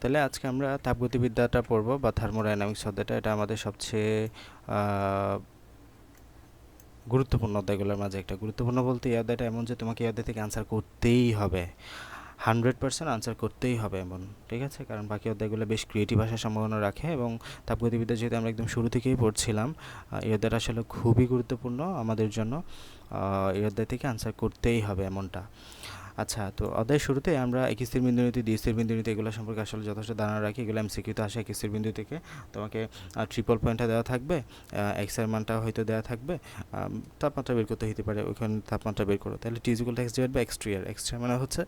তাহলে আজকে আমরা তাপগতিবিদ্যাটা পড়বো বা থার্মোডাইনামিক্স অধ্যায়টা। এটা আমাদের সবচেয়ে গুরুত্বপূর্ণ অধ্যায়গুলোর মাঝে একটা। গুরুত্বপূর্ণ বলতে এই অধ্যায়টা এমন যে তোমাকে এই অধ্যায় থেকে আনসার করতেই হবে, 100% আনসার করতেই হবে এমন, ঠিক আছে? কারণ বাকি অধ্যায়গুলো বেশ ক্রিয়েটিভ আসার সম্ভাবনা রাখে এবং তাপগতিবিদ্যা যেহেতু আমরা একদম শুরু থেকেই পড়ছিলাম, এই অধ্যায়টা আসলে খুবই গুরুত্বপূর্ণ আমাদের জন্য। এই অধ্যায় থেকে আনসার করতেই হবে এমনটা। আচ্ছা, তো অধ্যায়ের শুরুতে আমরা এক স্থির বিন্দু নীতি, দ্বি স্থির বিন্দু নীতি এগুলো সম্পর্কে আসলে যথেষ্ট ধারণা রাখি। এগুলো এমসিকিউতে আসে। এক স্থির বিন্দু থেকে তোমাকে ট্রিপল পয়েন্টটা দেওয়া থাকবে, এক্স এর মানটা হয়তো দেওয়া থাকবে, তাপমাত্রা বের করতে হতে পারে, ওইখানে তাপমাত্রা বের করো। তাহলে T equal to X divide by X tree আর এক্স ট্রি মানে হচ্ছে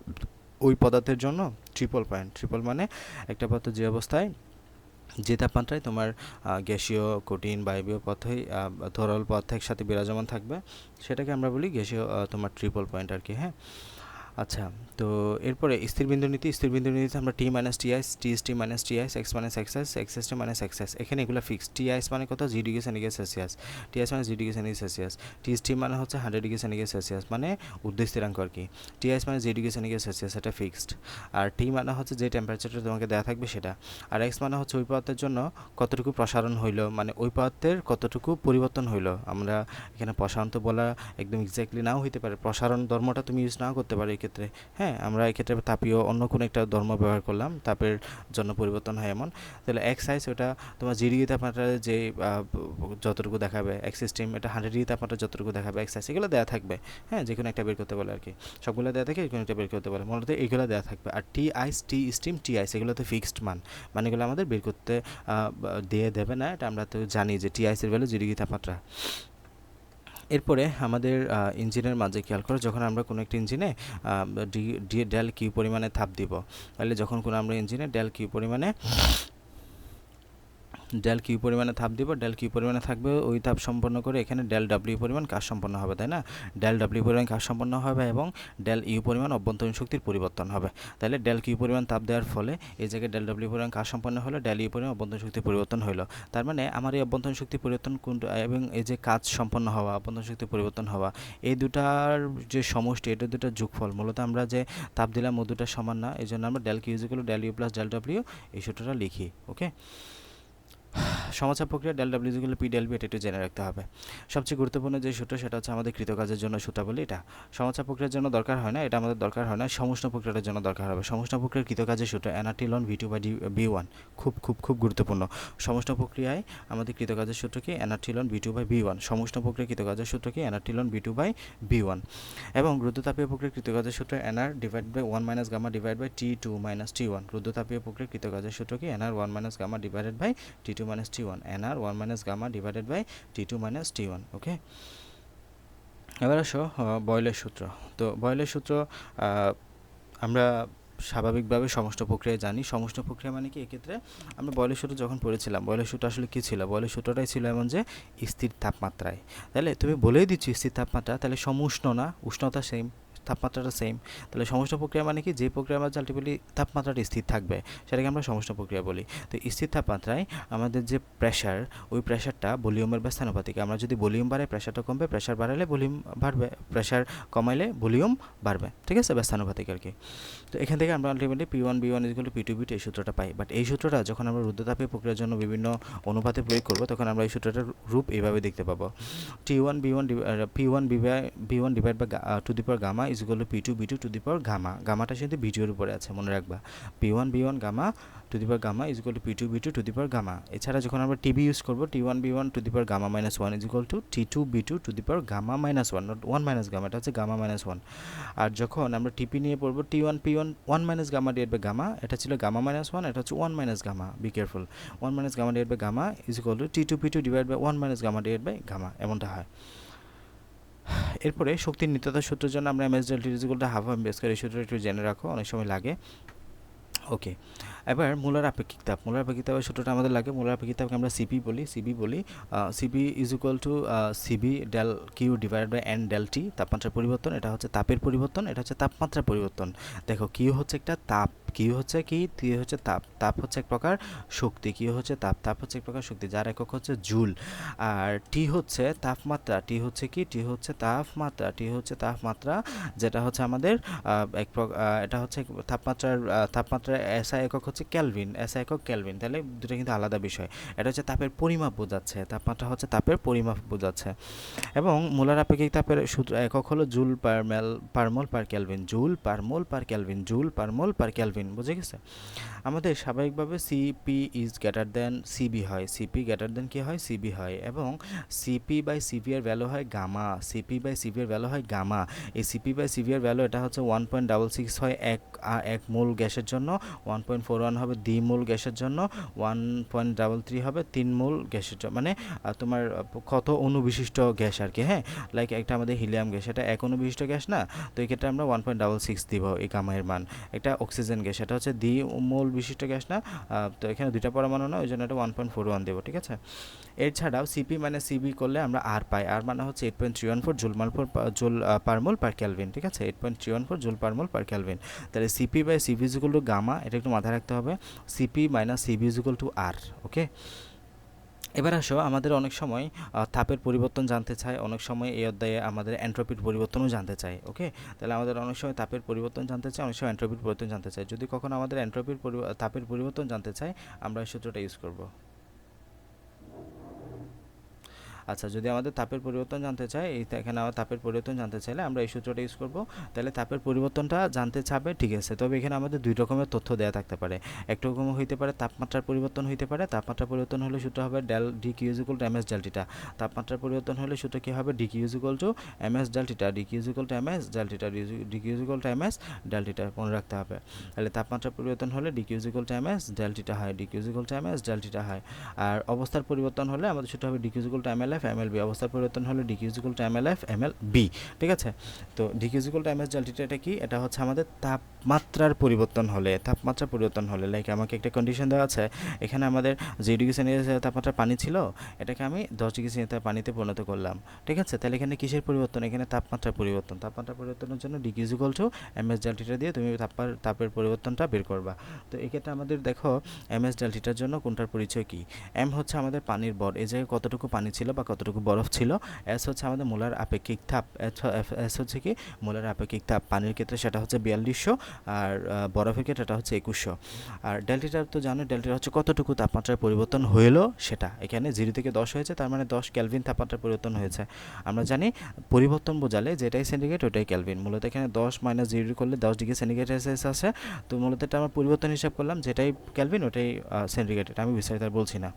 ওই পদার্থের জন্য ট্রিপল পয়েন্ট। ট্রিপল মানে একটা পদার্থ যে অবস্থায়, যে তাপমাত্রায় তোমার গ্যাসীয়, কঠিন, বায়বীয় পথে, তরল পথ একসাথে বিরাজমান থাকবে, সেটাকে আমরা বলি গ্যাসীয় তোমার ট্রিপল পয়েন্ট আর কি। হ্যাঁ, আচ্ছা, তো এরপরে স্থির বিন্দু নীতি। স্থির বিন্দু নীতিতে আমরা T minus T ice, T S T minus T ice, X minus X S, X S T minus X S, এখানে এগুলো ফিক্স। টি আইস মানে কত? 0 degree centigrade Celsius. T ice মানে 0 degree centigrade Celsius. T S T মানে হচ্ছে 100 degree centigrade Celsius, মানে ঊর্ধ্ব স্থিরাঙ্ক আর কি। টি আইস মানে 0 ডিগ্রি সেন্টিগ্রেড সেলসিয়াস, এটা ফিক্সড। আর টি মানে হচ্ছে যে টেম্পারেচারটা তোমাকে দেওয়া থাকবে সেটা। আর এক্স মানে হচ্ছে ওই পদার্থের জন্য কতটুকু প্রসারণ হইলো, মানে ওই পদার্থের কতটুকু পরিবর্তন হইলো। আমরা এখানে প্রসারণ তো বলা একদম এক্স্যাক্টলি নাও হইতে পারে, প্রসারণ ধর্মটা তুমি ইউজ নাও করতে পারো এই ক্ষেত্রে। হ্যাঁ, আমরা এক্ষেত্রে তাপীয় অন্য কোনো একটা ধর্ম ব্যবহার করলাম, তাপের জন্য পরিবর্তন হয় এমন। তাহলে এক্স আইস ওটা তোমার 0 ডিগ্রি তাপমাত্রা যে যতটুকু দেখাবে, এক্স সিস্টেম এটা 100 ডিগ্রি তাপমাত্রা যতটুকু দেখাবে, এক্স আইস এগুলো দেওয়া থাকবে। হ্যাঁ, যে কোনো একটা বের করতে বলে আর কি, সবগুলো দেওয়া থাকে, যে কোনো একটা বের করতে বলে, মূলত এইগুলো দেওয়া থাকবে। আর টি আইস, টি স্টিম, টি আইস এগুলো তো ফিক্সড মান, মানে এগুলো আমাদের বের করতে দিয়ে দেবে না, এটা আমরা তো জানি যে টি আইসের ভ্যালু 0 ডিগ্রি তাপমাত্রা। এরপরে আমাদের ইঞ্জিনের মাঝে খেয়াল করো, যখন আমরা কোনো একটা ইঞ্জিনে ডেল কিউ পরিমাণে তাপ দিব, তাহলে যখন কোনো আমরা ইঞ্জিনে ডেল কিউ পরিমাণে তাপ দিব, ডেল কিউ পরিমাণে থাকবে, ওই তাপ সম্পন্ন করে এখানে ডেল ডাব্লিউ পরিমাণ কাজ সম্পন্ন হবে, তাই না? ডেল ডাব্লিউ পরিমাণ কাজ সম্পন্ন হবে এবং ডেল ইউ পরিমাণ অভ্যন্তরীণ শক্তির পরিবর্তন হবে। তাহলে ডেল কিউ পরিমাণ তাপ দেওয়ার ফলে এই জায়গায় ডেল ডাব্লিউ পরিমাণ কাজ সম্পন্ন হলো, ডেল ইউ পরিমাণ অভ্যন্তরীণ শক্তির পরিবর্তন হলো। তার মানে আমার এই অভ্যন্তরীণ শক্তির পরিবর্তন এবং এই যে কাজ সম্পন্ন হওয়া, অভ্যন্তরীণ শক্তির পরিবর্তন হওয়া, এই দুটার যে সমষ্টি, এটা দুটার যোগফল। মূলত আমরা যে তাপ দিলাম ও দুটার সমান না, এই জন্য আমরা del Q is equal to del U plus del W এই সূত্রটা লিখি। ওকে, সমাচাপ প্রক্রিয়া del W equal P del V, এটা একটু জেনে রাখতে হবে। সবচেয়ে গুরুত্বপূর্ণ যে সূত্র সেটা হচ্ছে আমাদের কৃতকাজের জন্য সূত্রাবলী। এটা সমাচাপ প্রক্রিয়ার জন্য দরকার হয় না, এটা আমাদের দরকার হয় না, সমুষ্ণ প্রক্রিয়ার জন্য দরকার হবে। সমুষ্ণ প্রক্রিয়ার কৃতকাজের সূত্র NRT ln V two by B one, খুব খুব খুব গুরুত্বপূর্ণ। সমুষ্ণ প্রক্রিয়ায় আমাদের কৃতকাজের সূত্র কি? NRT ln V two by B one. সমুষ্ণ প্রক্রিয়া কৃতকাজের সূত্র কি? NRT ln V two by B one. এবং রুদ্ধতাপীয় প্রক্রিয়া কৃতকাজের সূত্র NR divide by 1 minus gamma divide by T two minus T one. রুদ্ধতাপীয় প্রক্রিয়া কৃতকাজের সূত্র কি? NR 1 minus gamma divided by T two minus T one. NR 1 minus gamma divided by T two minus T one. Okay, এবার আসো বয়লের সূত্র। তো বয়লের সূত্র আমরা স্বাভাবিকভাবে সমষ্ণ প্রক্রিয়া জানি। সমষ্ণ প্রক্রিয়া মানে কি? এক্ষেত্রে আমরা বয়লের সূত্র যখন পড়েছিলাম, বয়লের সূত্র আসলে কী ছিল? বয়লের সূত্রটাই ছিল এমন যে স্থির তাপমাত্রায়, তাহলে তুমি বলেই দিচ্ছ স্থির তাপমাত্রা, তাহলে সমুষ্ণ না, উষ্ণতা সেম, তাপমাত্রাটা সেম। তাহলে সমষ্ণ প্রক্রিয়া মানে কি? যে প্রক্রিয়ার মাঝে আলটিমেটলি তাপমাত্রাটা স্থির থাকবে, সেটাকে আমরা সমষ্ণ প্রক্রিয়া বলি। তো স্থির তাপমাত্রায় আমাদের যে প্রেশার, ওই প্রেশারটা ভলিউমের ব্যস্তানুপাতিক। আমরা যদি ভলিউম বাড়াই প্রেশারটা কমবে, প্রেশার বাড়ালে ভলিউম বাড়বে, প্রেশার কমাইলে ভলিউম বাড়বে, ঠিক আছে? ব্যস্তানুপাতিক আর কি। তো এখান থেকে আমরা ultimately P one B one is equal to P two B two এই সূত্রটা পাই। বাট এই সূত্রটা যখন আমরা রুদ্ধতাপীয় প্রক্রিয়ার জন্য বিভিন্ন অনুপাতে প্রয়োগ করবো, তখন আমরা এই সূত্রটার রূপ এইভাবে দেখতে পাবো। T one B one P one B one divide by to the power gamma is equal to P two B two to the power gamma. গামাটা কিন্তু ভিডিওর উপরে আছে, মনে রাখবা। P one B one gamma to the power gamma is equal to P two B two to the power gamma. এছাড়া যখন আমরা টিবি ইউজ করবো, T one B one to the power gamma minus one is equal to T two B two to the power gamma minus one, not one minus gamma, এটা হচ্ছে gamma minus one. আর যখন আমরা TP নিয়ে পড়বো, T one P one one minus gamma divide by gamma, এটা ছিল gamma minus one, এটা হচ্ছে one minus gamma, be careful. One minus gamma divide by gamma is equal to T two P two divide by one minus gamma divide by gamma, এমনটা হয়। এরপরে শক্তির নিত্যতার সূত্রের জন্য আমরা MS del T is equal to half M base করে এই সূত্রটা একটু জেনে রাখো, অনেক সময় লাগে। ওকে, এবার মূলার আপেক্ষিক তাপ। মূলার আপেক্ষিক তাপের সূত্রটা আমাদের লাগে। মূলার আপেক্ষিক তাপকে আমরা সিপি বলি, CP is equal to CV del Q divide by N del T. তাপমাত্রার পরিবর্তন, এটা হচ্ছে তাপের পরিবর্তন, এটা হচ্ছে তাপমাত্রার পরিবর্তন। দেখো কিউ হচ্ছে একটা তাপ, কি হচ্ছে কি টি হচ্ছে তাপ, তাপ হচ্ছে এক প্রকার শক্তি, কি হচ্ছে তাপ, তাপ হচ্ছে এক প্রকার শক্তি যার একক হচ্ছে জুল। আর টি হচ্ছে তাপমাত্রা, টি হচ্ছে কি টি হচ্ছে তাপমাত্রা, টি হচ্ছে তাপমাত্রা যেটা হচ্ছে আমাদের এটা হচ্ছে তাপমাত্রার তাপমাত্রার এসআই একক হচ্ছে কেলভিন, এসআই একক কেলভিন, তাহলে দুটো কিন্তু আলাদা বিষয়। এটা হচ্ছে তাপের পরিমাপ বোঝাচ্ছে, তাপমাত্রা হচ্ছে তাপের পরিমাপ বোঝাচ্ছে। এবং মোলার আপেক্ষিক তাপের সূত্র একক হলো joule per mole per kelvin, joule per mole per kelvin, joule per mole per kelvin, বুঝে গেছে? আমাদের স্বাভাবিকভাবে CP is greater than CV হয়, সিপি গ্রেটার দেন কি হয় সিবি হয়, এবং সিপি বাই সিভি এর ভ্যালু হয় গামা, সিপি বাই সিভি এর ভ্যালু হয় গামা। এই সিপি বাই সিভি এর ভ্যালু এটা হচ্ছে 1.66 হয় এক মোল গ্যাসের জন্য, 1.41 হবে দ্বিমূল গ্যাসের জন্য, 1.33 হবে 3 মোল গ্যাসের জন্য, মানে তোমার কত অণুবিশিষ্ট গ্যাস আর কি, হ্যাঁ, লাইক একটা আমাদের হিলিয়াম গ্যাস, এটা এক অণুবিশিষ্ট গ্যাস না, তো এই ক্ষেত্রে আমরা 1.66 দিব এই গামায়ের মান। একটা অক্সিজেন গ্যাস, এটা হচ্ছে দ্বিমূল বিশিষ্ট গ্যাস না, তো এখানে দুইটা পরমাণু না, ওই জন্য এটা 1.41 দেবো, ঠিক আছে? এছাড়াও সিপি মানে সিবি করলে আমরা আর পাই, আর মানে হচ্ছে 8.314 joule per mole per kelvin, ঠিক আছে? 8.314 joule per mole per Kelvin. তাহলে CP by CB is equal to gamma, এটা একটু মাথায় রাখতে হবে, CP minus CB is equal to R, okay? এবার আসো, আমাদের অনেক সময় তাপের পরিবর্তন জানতে চাই, অনেক সময় এই অধ্যায়ে আমাদের এন্ট্রপির পরিবর্তনও জানতে চাই, ওকে? তাহলে আমাদের অনেক সময় তাপের পরিবর্তন জানতে চাই, অনেক সময় এন্ট্রপির পরিবর্তন জানতে চাই। যদি কখনো আমাদের তাপের পরিবর্তন জানতে চাই, আমরা এই সূত্রটা ইউজ করব। আচ্ছা, যদি আমাদের তাপের পরিবর্তন জানতে চাই, এখানে আমার তাপের পরিবর্তন জানতে চাইলে আমরা এই সূত্রটা ইউজ করব। তাহলে তাপের পরিবর্তনটা জানতে চাবে, ঠিক আছে? তবে এখানে আমাদের দুই রকমের তথ্য দেওয়া থাকতে পারে। একটা রকম হইতে পারে তাপমাত্রার পরিবর্তন হইতে পারে, তাপমাত্রার পরিবর্তন হলে সূত্র হবে del D Q is equal to M S del theta. তাপমাত্রার পরিবর্তন হলে সূত্র কী হবে, D Q is equal to M S del theta, D Q is equal to M S del theta, D Q is equal to M S del theta, মনে রাখতে হবে। তাহলে তাপমাত্রার পরিবর্তন হলে D Q is equal to M S del theta হয়, D Q is equal to M S del theta হয়। আর অবস্থার পরিবর্তন হলে আমাদের সূত্র হবে D Q is equal to M L F M L B, অবস্থার পরিবর্তন হলে D Q is equal to M L F M L B, ঠিক আছে? তো D Q is equal to M S del theta এটা কি, এটা হচ্ছে আমাদের তাপমাত্রার পরিবর্তন হলে, তাপমাত্রা পরিবর্তন হলে, লাইক আমাকে একটা কন্ডিশন দেওয়া আছে, এখানে আমাদের 0 ডিগ্রি সেন্টিগ্রেড তাপমাত্রা পানি ছিল, এটাকে আমি 10 ডিগ্রি সেন্টিগ্রেড পানিতে পরিণত করলাম, ঠিক আছে? তাহলে এখানে কিসের পরিবর্তন, এখানে তাপমাত্রার পরিবর্তন, তাপমাত্রা পরিবর্তনের জন্য D Q is equal to M S del theta দিয়ে তুমি তাপের পরিবর্তনটা বের করবা। তো এক্ষেত্রে আমাদের দেখো এম এস ডেল টিটার জন্য কোনটার পরিচয় কি, এম হচ্ছে আমাদের পানির ভর, এই জায়গায় কতটুকু পানি ছিল বা কতটুকু বরফ ছিল, এস হচ্ছে আমাদের মোলার আপেক্ষিক তাপ, এস হচ্ছে কি মোলার আপেক্ষিক তাপ, পানির ক্ষেত্রে সেটা হচ্ছে 4200, আর বরফের ক্ষেত্রে এটা হচ্ছে 2100। আর ডেল্টাটা তো জানো, ডেল্টা হচ্ছে কতটুকু তাপমাত্রার পরিবর্তন হলো সেটা, এখানে 0 থেকে 10 হয়েছে, তার মানে 10 কেলভিন তাপমাত্রার পরিবর্তন হয়েছে। আমরা জানি পরিবর্তন বোঝালে যেটাই সেন্টিগ্রেড ওটাই কেলভিন, মূলত এখানে 10 মাইনাস 0 করলে 10 ডিগ্রি সেন্টিগ্রেড আসে, তো মূলত এটা আমরা পরিবর্তন হিসাব করলাম, যেটাই কেলভিন ওটাই সেন্টিগ্রেড, এটা আমি বিস্তারিত আর বলছি না।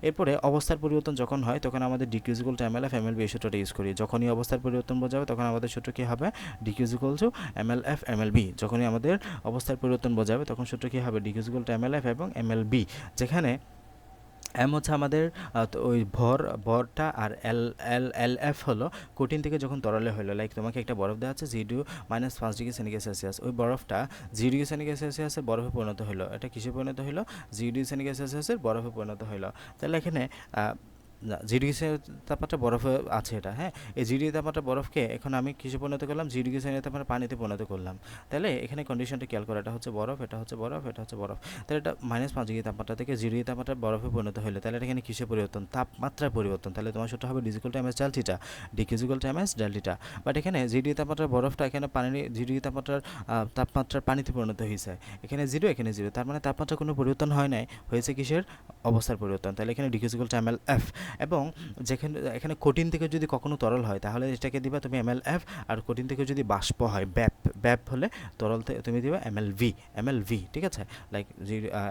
এরপরে অবস্থার পরিবর্তন যখন হয় তখন আমাদের D Q is equal to M L F M L V এই সূত্রটা ইউজ করি। যখনই অবস্থার পরিবর্তন বোঝাবে তখন আমাদের সূত্র কী হবে, D Q is equal to M L F M L V. যখনই আমাদের অবস্থার পরিবর্তন বোঝাবে তখন সূত্র কী হবে, D Q is equal to M L F এবং এম এল বি, যেখানে এম হচ্ছে আমাদের ওই ভরটা, আর এল এল এল এফ হলো কঠিন থেকে যখন তরলে হলো, লাইক তোমাকে একটা বরফ দেওয়া আছে 0 - 5 ডিগ্রি সেন্টিগ্রেড সেলসিয়াস, ওই বরফটা 0 ডিগ্রি সেন্টিগ্রেড সেলসিয়াসের বরফে পরিণত হলো, এটা কিসে পরিণত হলো, 0 ডিগ্রি সেন্টিগ্রেড সেলসিয়াসের বরফে পরিণত হলো। তাহলে এখানে 0 ডিগ্রি তাপমাত্রা বরফে আছে এটা, হ্যাঁ, এই 0 ডিগ্রি তাপমাত্রা বরফকে এখন আমি কিসে পরিণত করলাম, 0 ডিগ্রি সেন্টিগ্রেড তাপমাত্রা পানিতে পরিণত করলাম। তাহলে এখানে কন্ডিশনটা খেয়াল করো, এটা হচ্ছে বরফ, এটা হচ্ছে বরফ, এটা হচ্ছে বরফ, তাহলে এটা -5 ডিগ্রি তাপমাত্রা থেকে 0 ডিগ্রি তাপমাত্রা বরফে পরিণত হলো, তাহলে এখানে কিসে পরিবর্তন, তাপমাত্রার পরিবর্তন। তাহলে তোমার সূত্র হবে D is equal to M S del theta, D Q is equal to M S del theta. But এখানে 0 ডিগ্রি তাপমাত্রার বরফটা এখানে 0 ডিগ্রি তাপমাত্রার পানিতে পরিণত হয়েছে, এখানে 0 এখানে 0, তার মানে তাপমাত্রা কোনো পরিবর্তন হয় নাই, হয়েছে কিসের, অবস্থার পরিবর্তন। তাহলে এখানে D Q is equal to M L F, এবং যেখানে এখানে কঠিন থেকে যদি কখনো তরল হয় তাহলে এটাকে দিবা তুমি এম এল এফ, আর কঠিন থেকে যদি বাষ্প হয় ব্যাপ হলে তরল তুমি দিবা এম এল ভি, ঠিক আছে? লাইক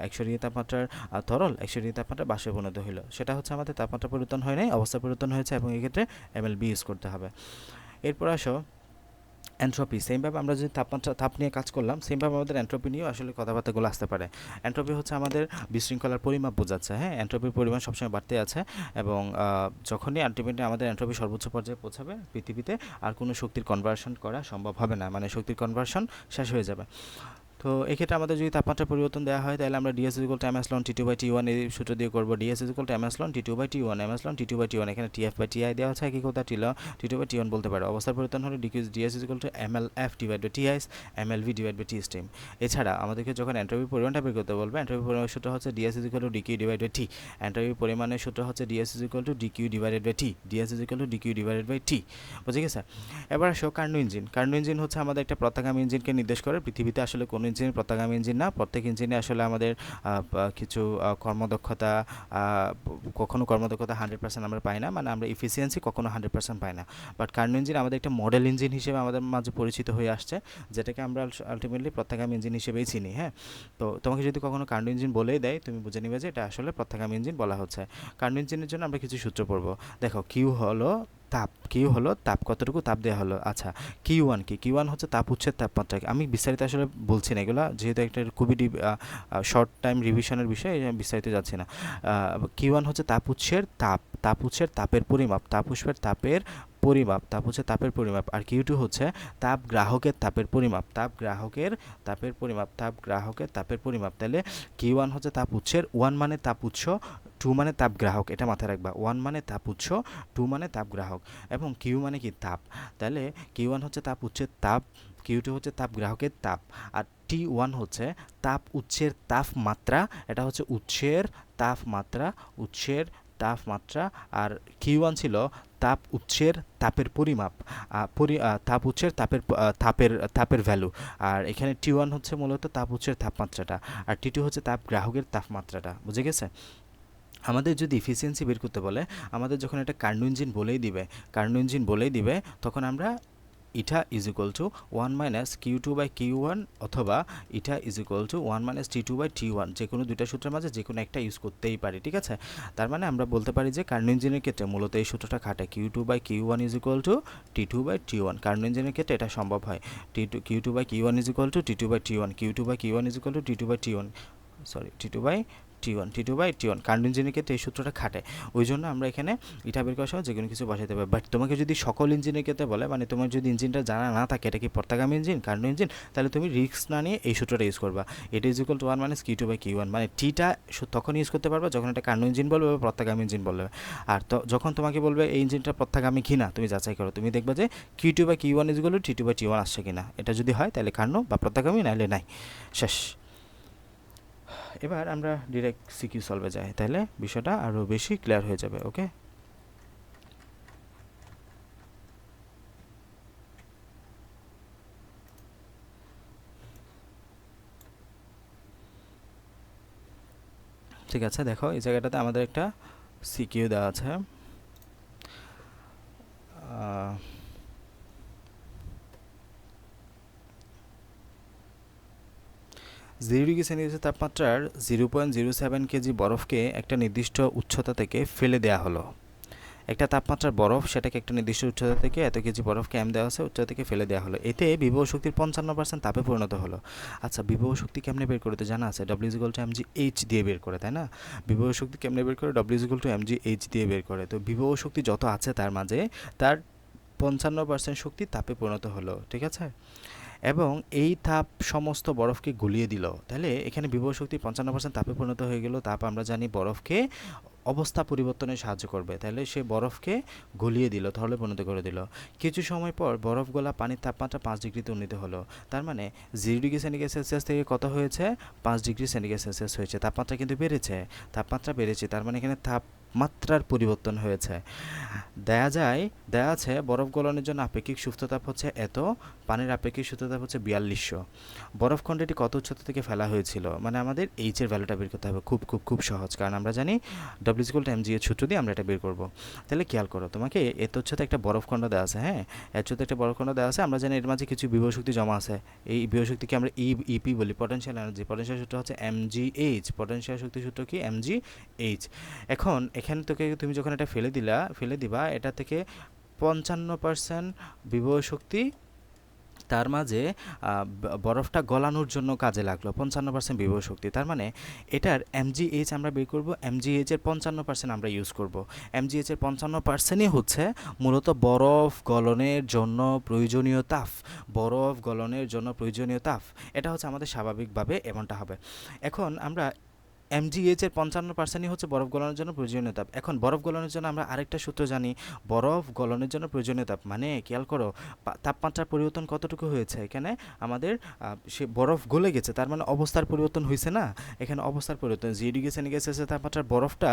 100 ডিগ্রি তাপমাত্রার তরল 100 ডিগ্রি তাপমাত্রা বাষ্পে পরিণত হলো, সেটা হচ্ছে আমাদের তাপমাত্রা পরিবর্তন হয় নাই, অবস্থা পরিবর্তন হয়েছে, এবং এক্ষেত্রে এম এল বি ইউজ করতে হবে। এরপর আসো এন্ট্রপি, সেমভাবে আমরা যদি তাপ নিয়ে কাজ করলাম, সেমভাবে আমাদের এন্ট্রপি নিয়েও আসলে কথাবার্তাগুলো আসতে পারে। এন্ট্রপি হচ্ছে আমাদের বিশৃঙ্খলার পরিমাপ বোঝাচ্ছে, হ্যাঁ, এন্ট্রপির পরিমাণ সবসময় বাড়তে আছে, এবং যখনই আলটিমেটলি আমাদের এন্ট্রপি সর্বোচ্চ পর্যায়ে পৌঁছাবে পৃথিবীতে আর কোনো শক্তির কনভার্সন করা সম্ভব হবে না, মানে শক্তির কনভার্সন শেষ হয়ে যাবে। তো এক্ষেত্রে আমাদের যদি তাপমাত্রা পরিবর্তন দেওয়া হয় তাহলে আমরা DS equal to M S ln T two by T one এই সূত্র দিয়ে করবো। DS equal to M S ln T two by T one, M S ln T two by T one, এখানে টিএফ বাই টিআই দেওয়া আছে, একই কথা T two by T one বলতে পারো। অবস্থার পরিবর্তন হলে DS equal to M L F divide by T ice M L V divide by T steam. এছাড়া আমাদেরকে যখন এন্ট্রপি পরিমাণটা বের করতে বলবে, এন্ট্রপি পরিমাণের সূত্র হচ্ছে DS equal to DQ divide by T. Entropy পরিমাণের সূত্র হচ্ছে DS equal to DQ divided by T, DS equal to DQ divided by T. বুঝে গেছে? এবার আসো কার্নো ইঞ্জিন। কার্নো ইঞ্জিন হচ্ছে আমাদের একটা প্রত্যাগামী ইঞ্জিনকে নির্দেশ করে। পৃথিবীতে আসলে কোনো ইঞ্জিন প্রত্যাগামী ইঞ্জিন না, প্রত্যেক ইঞ্জিনে আসলে আমাদের কিছু কর্মদক্ষতা, কখনো কর্মদক্ষতা 100% আমরা পাই না, মানে আমরা ইফিসিয়েন্সি কখনো 100% পাই না। বাট কার্নো ইঞ্জিন আমাদের একটা মডেল ইঞ্জিন হিসেবে আমাদের মাঝে পরিচিত হয়ে আসছে, যেটাকে আমরা আলটিমেটলি প্রত্যাগামী ইঞ্জিন হিসেবেই চিনি। হ্যাঁ, তো তোমাকে যদি কখনো কার্নো ইঞ্জিন বলেই দেয়, তুমি বুঝে নিবে যে এটা আসলে প্রত্যাগামী ইঞ্জিন বলা হচ্ছে। কার্নো ইঞ্জিনের জন্য আমরা কিছু সূত্র পড়বো। দেখো, কিউ হলো তাপ, কিউ হলো তাপ, কতটুকু তাপ দেওয়া হলো। আচ্ছা, কিউ ওয়ান কি? কিউ ওয়ান হচ্ছে তাপ উচ্ছের তাপমাত্রা। আমি বিস্তারিত আসলে বলছি না এগুলো, যেহেতু একটা খুবই শর্ট টাইম রিভিশনের বিষয়, বিস্তারিত যাচ্ছি না। কিউ ওয়ান হচ্ছে তাপ উৎসের তাপ, তাপ উৎসের তাপের পরিমাপ, তাপ উৎসের তাপের পরিমাপ, তাপ হচ্ছে তাপের পরিমাপ। আর কিউ টু হচ্ছে তাপ গ্রাহকের তাপের পরিমাপ, তাপ গ্রাহকের তাপের পরিমাপ, তাপ গ্রাহকের তাপের পরিমাপ। তাহলে কিউ ওয়ান হচ্ছে তাপ উৎসের, ওয়ান মানে তাপ উৎস, টু মানে তাপ গ্রাহক, এটা মাথায় রাখবা। ওয়ান মানে তাপ উৎস, টু মানে তাপ গ্রাহক, এবং কিউ মানে কি? তাপ। তাহলে কিউ ওয়ান হচ্ছে তাপ উৎসের তাপ, কিউ টু হচ্ছে তাপ গ্রাহকের তাপ, আর টি ওয়ান হচ্ছে তাপ উৎসের তাপমাত্রা, এটা হচ্ছে উৎসের তাপমাত্রা, উৎসের তাপমাত্রা। আর কিউ ওয়ান ছিল তাপ উৎসের তাপের পরিমাপ, তাপ উৎসের তাপের ভ্যালু। আর এখানে টি ওয়ান হচ্ছে মূলত তাপ উৎসের তাপমাত্রাটা, আর টি টু হচ্ছে তাপ গ্রাহকের তাপমাত্রাটা। বুঝে গেছে? আমাদের যদি ইফিসিয়েন্সি বের করতে বলে, আমাদের যখন এটা কার্নো ইঞ্জিন বলেই দিবে, তখন আমরা eta is equal to one minus Q two by Q one, অথবা eta is equal to one minus T two by T one, যে কোনো দুইটা সূত্রের মাঝে যে কোনো একটা ইউজ করতেই পারি। ঠিক আছে? তার মানে আমরা বলতে পারি যে কার্নো ইঞ্জিনের ক্ষেত্রে মূলত এই সূত্রটা খাটে, Q two by Q one is equal to T two by T one. Carnot ইঞ্জিনের ক্ষেত্রে এটা সম্ভব হয়। Q two by Q one is equal to T two by T one, Q two by Q one is equal to T two by T one, T two by T one. Carnot ইঞ্জিনের ক্ষেত্রে এই সূত্রটা খাটে, ওই জন্য আমরা এখানে এটা বের করার সময় যে কোনো কিছু বসাতে পারি। বাট তোমাকে যদি সকল ইঞ্জিনের ক্ষেত্রে বলে, মানে তোমার যদি ইঞ্জিনটা জানা না থাকে এটা কি প্রত্যাগামী ইঞ্জিন, কার্নো ইঞ্জিন, তাহলে তুমি রিস্ক না নিয়ে এই সূত্রটা ইউজ করবা। এটা is equal to one minus Q two by Q one, মানে টিটা তখন ইউজ করতে পারবা যখন এটা কার্নো ইঞ্জিন বলবে বা প্রত্যাগামী ইঞ্জিন বলবে। আর তো যখন তোমাকে বলবে এই ইঞ্জিনটা প্রত্যাগামী কিনা, তুমি যাচাই করো, তুমি দেখবা যে Q two by Q one is equal to T two by T one আসছে কিনা। এটা যদি হয় তাহলে কার্নো বা প্রত্যাগামী, নাহলে নাই, শেষ। এবার আমরা ডিরেক্ট সিকিউ সলভে যাই, তাহলে বিষয়টা আরও বেশি ক্লিয়ার হয়ে যাবে। ওকে, ঠিক আছে। দেখো, এই জায়গাটাতে আমাদের একটা সিকিউ দেওয়া আছে। 0 ডিগ্রি সেন্টিগ্রেড তাপমাত্রার 0.07 কেজি বরফকে একটা নির্দিষ্ট উচ্চতা থেকে ফেলে দেওয়া হলো। একটা তাপমাত্রার বরফ, সেটাকে একটা নির্দিষ্ট উচ্চতা থেকে এত কেজি বরফকে দেওয়া আছে, উচ্চতা থেকে ফেলে দেওয়া হলো। এতে বিভব শক্তির 55% তাপে পরিণত হলো। আচ্ছা, বিভব শক্তি কেমনে বের করে? তো জানা আছে W = mgh দিয়ে বের করে, তাই না? বিভব শক্তি কেমনে বের করে? W = mgh দিয়ে বের করে। তো বিভব শক্তি যত আছে তার মাঝে তার 55% শক্তি তাপে পরিণত হলো। ঠিক আছে? এবং এই তাপ সমস্ত বরফকে গলিয়ে দিল। তাহলে এখানে বিভব শক্তি 55% তাপে পরিণত হয়ে গেল। তাপ আমরা জানি বরফকে অবস্থা পরিবর্তনে সাহায্য করবে, তাহলে সে বরফকে গলিয়ে দিল, তাহলে পরিণত করে দিল। কিছু সময় পর বরফ গলা পানির তাপমাত্রা 5 ডিগ্রিতে উন্নীত হলো। তার মানে 0 ডিগ্রি সেন্টিগ্রেড সেলসিয়াস থেকে কত হয়েছে? 5 ডিগ্রি সেন্টিগ্রেড সেলসিয়াস হয়েছে। তাপমাত্রা কিন্তু বেড়েছে, তার মানে এখানে তাপমাত্রার পরিবর্তন হয়েছে। দেয়া আছে বরফ গলনের জন্য আপেক্ষিক সুপ্ততাপ হচ্ছে এত, পানির আপেক্ষিক সুপ্ততাপ হচ্ছে 4200। বরফখণ্ডটি কত উচ্চতা থেকে ফেলা হয়েছিল? মানে আমাদের এইচ এর ভ্যালুটা বের করতে হবে। খুব খুব খুব সহজ, কারণ আমরা জানি W = mg এর সূত্র দিয়ে আমরা এটা বের করব। তাহলে খেয়াল করো, তোমাকে এত উচ্চতা একটা বরফখণ্ড দেওয়া আছে, হ্যাঁ, এত উচ্চতা একটা বরফখণ্ড দেওয়া আছে। আমরা জানি এর মাঝে কিছু বিভব শক্তি জমা আছে। এই বিভব শক্তিকে আমরা ইপি বলি, পটেনশিয়াল এনার্জি। পটেনশিয়াল সূত্র হচ্ছে mgh, পটেনশিয়াল শক্তির সূত্র কি? mgh। এখন এখানে তুমি যখন এটা ফেলে দিবা, এটা থেকে 55% বিভব শক্তি তার মাঝে বরফটা গলানোর জন্য কাজে লাগলো 55% বিভব শক্তি। তার মানে এটার এমজিএইচ আমরা বের করব, এমজিএইচের 55% আমরা ইউজ করব। এমজিএইচের 55%ই হচ্ছে মূলত বরফ গলনের জন্য প্রয়োজনীয় তাপ। বরফ গলনের জন্য প্রয়োজনীয় তাপ এটা হচ্ছে আমাদের স্বাভাবিকভাবে এমনটা হবে। এখন আমরা এমজিএইচের 55%ই হচ্ছে বরফ গলানোর জন্য প্রয়োজনীয় তাপ। এখন বরফ গলানোর জন্য আমরা আরেকটা সূত্র জানি, বরফ গলনের জন্য প্রয়োজনীয় তাপ মানে খেয়াল করো তাপমাত্রার পরিবর্তন কতটুকু হয়েছে এখানে আমাদের সে বরফ গলে গেছে, তার মানে অবস্থার পরিবর্তন হয়েছে না, এখানে অবস্থার পরিবর্তন 0 ডিগ্রি সেন্টিগ্রেড তাপমাত্রার বরফটা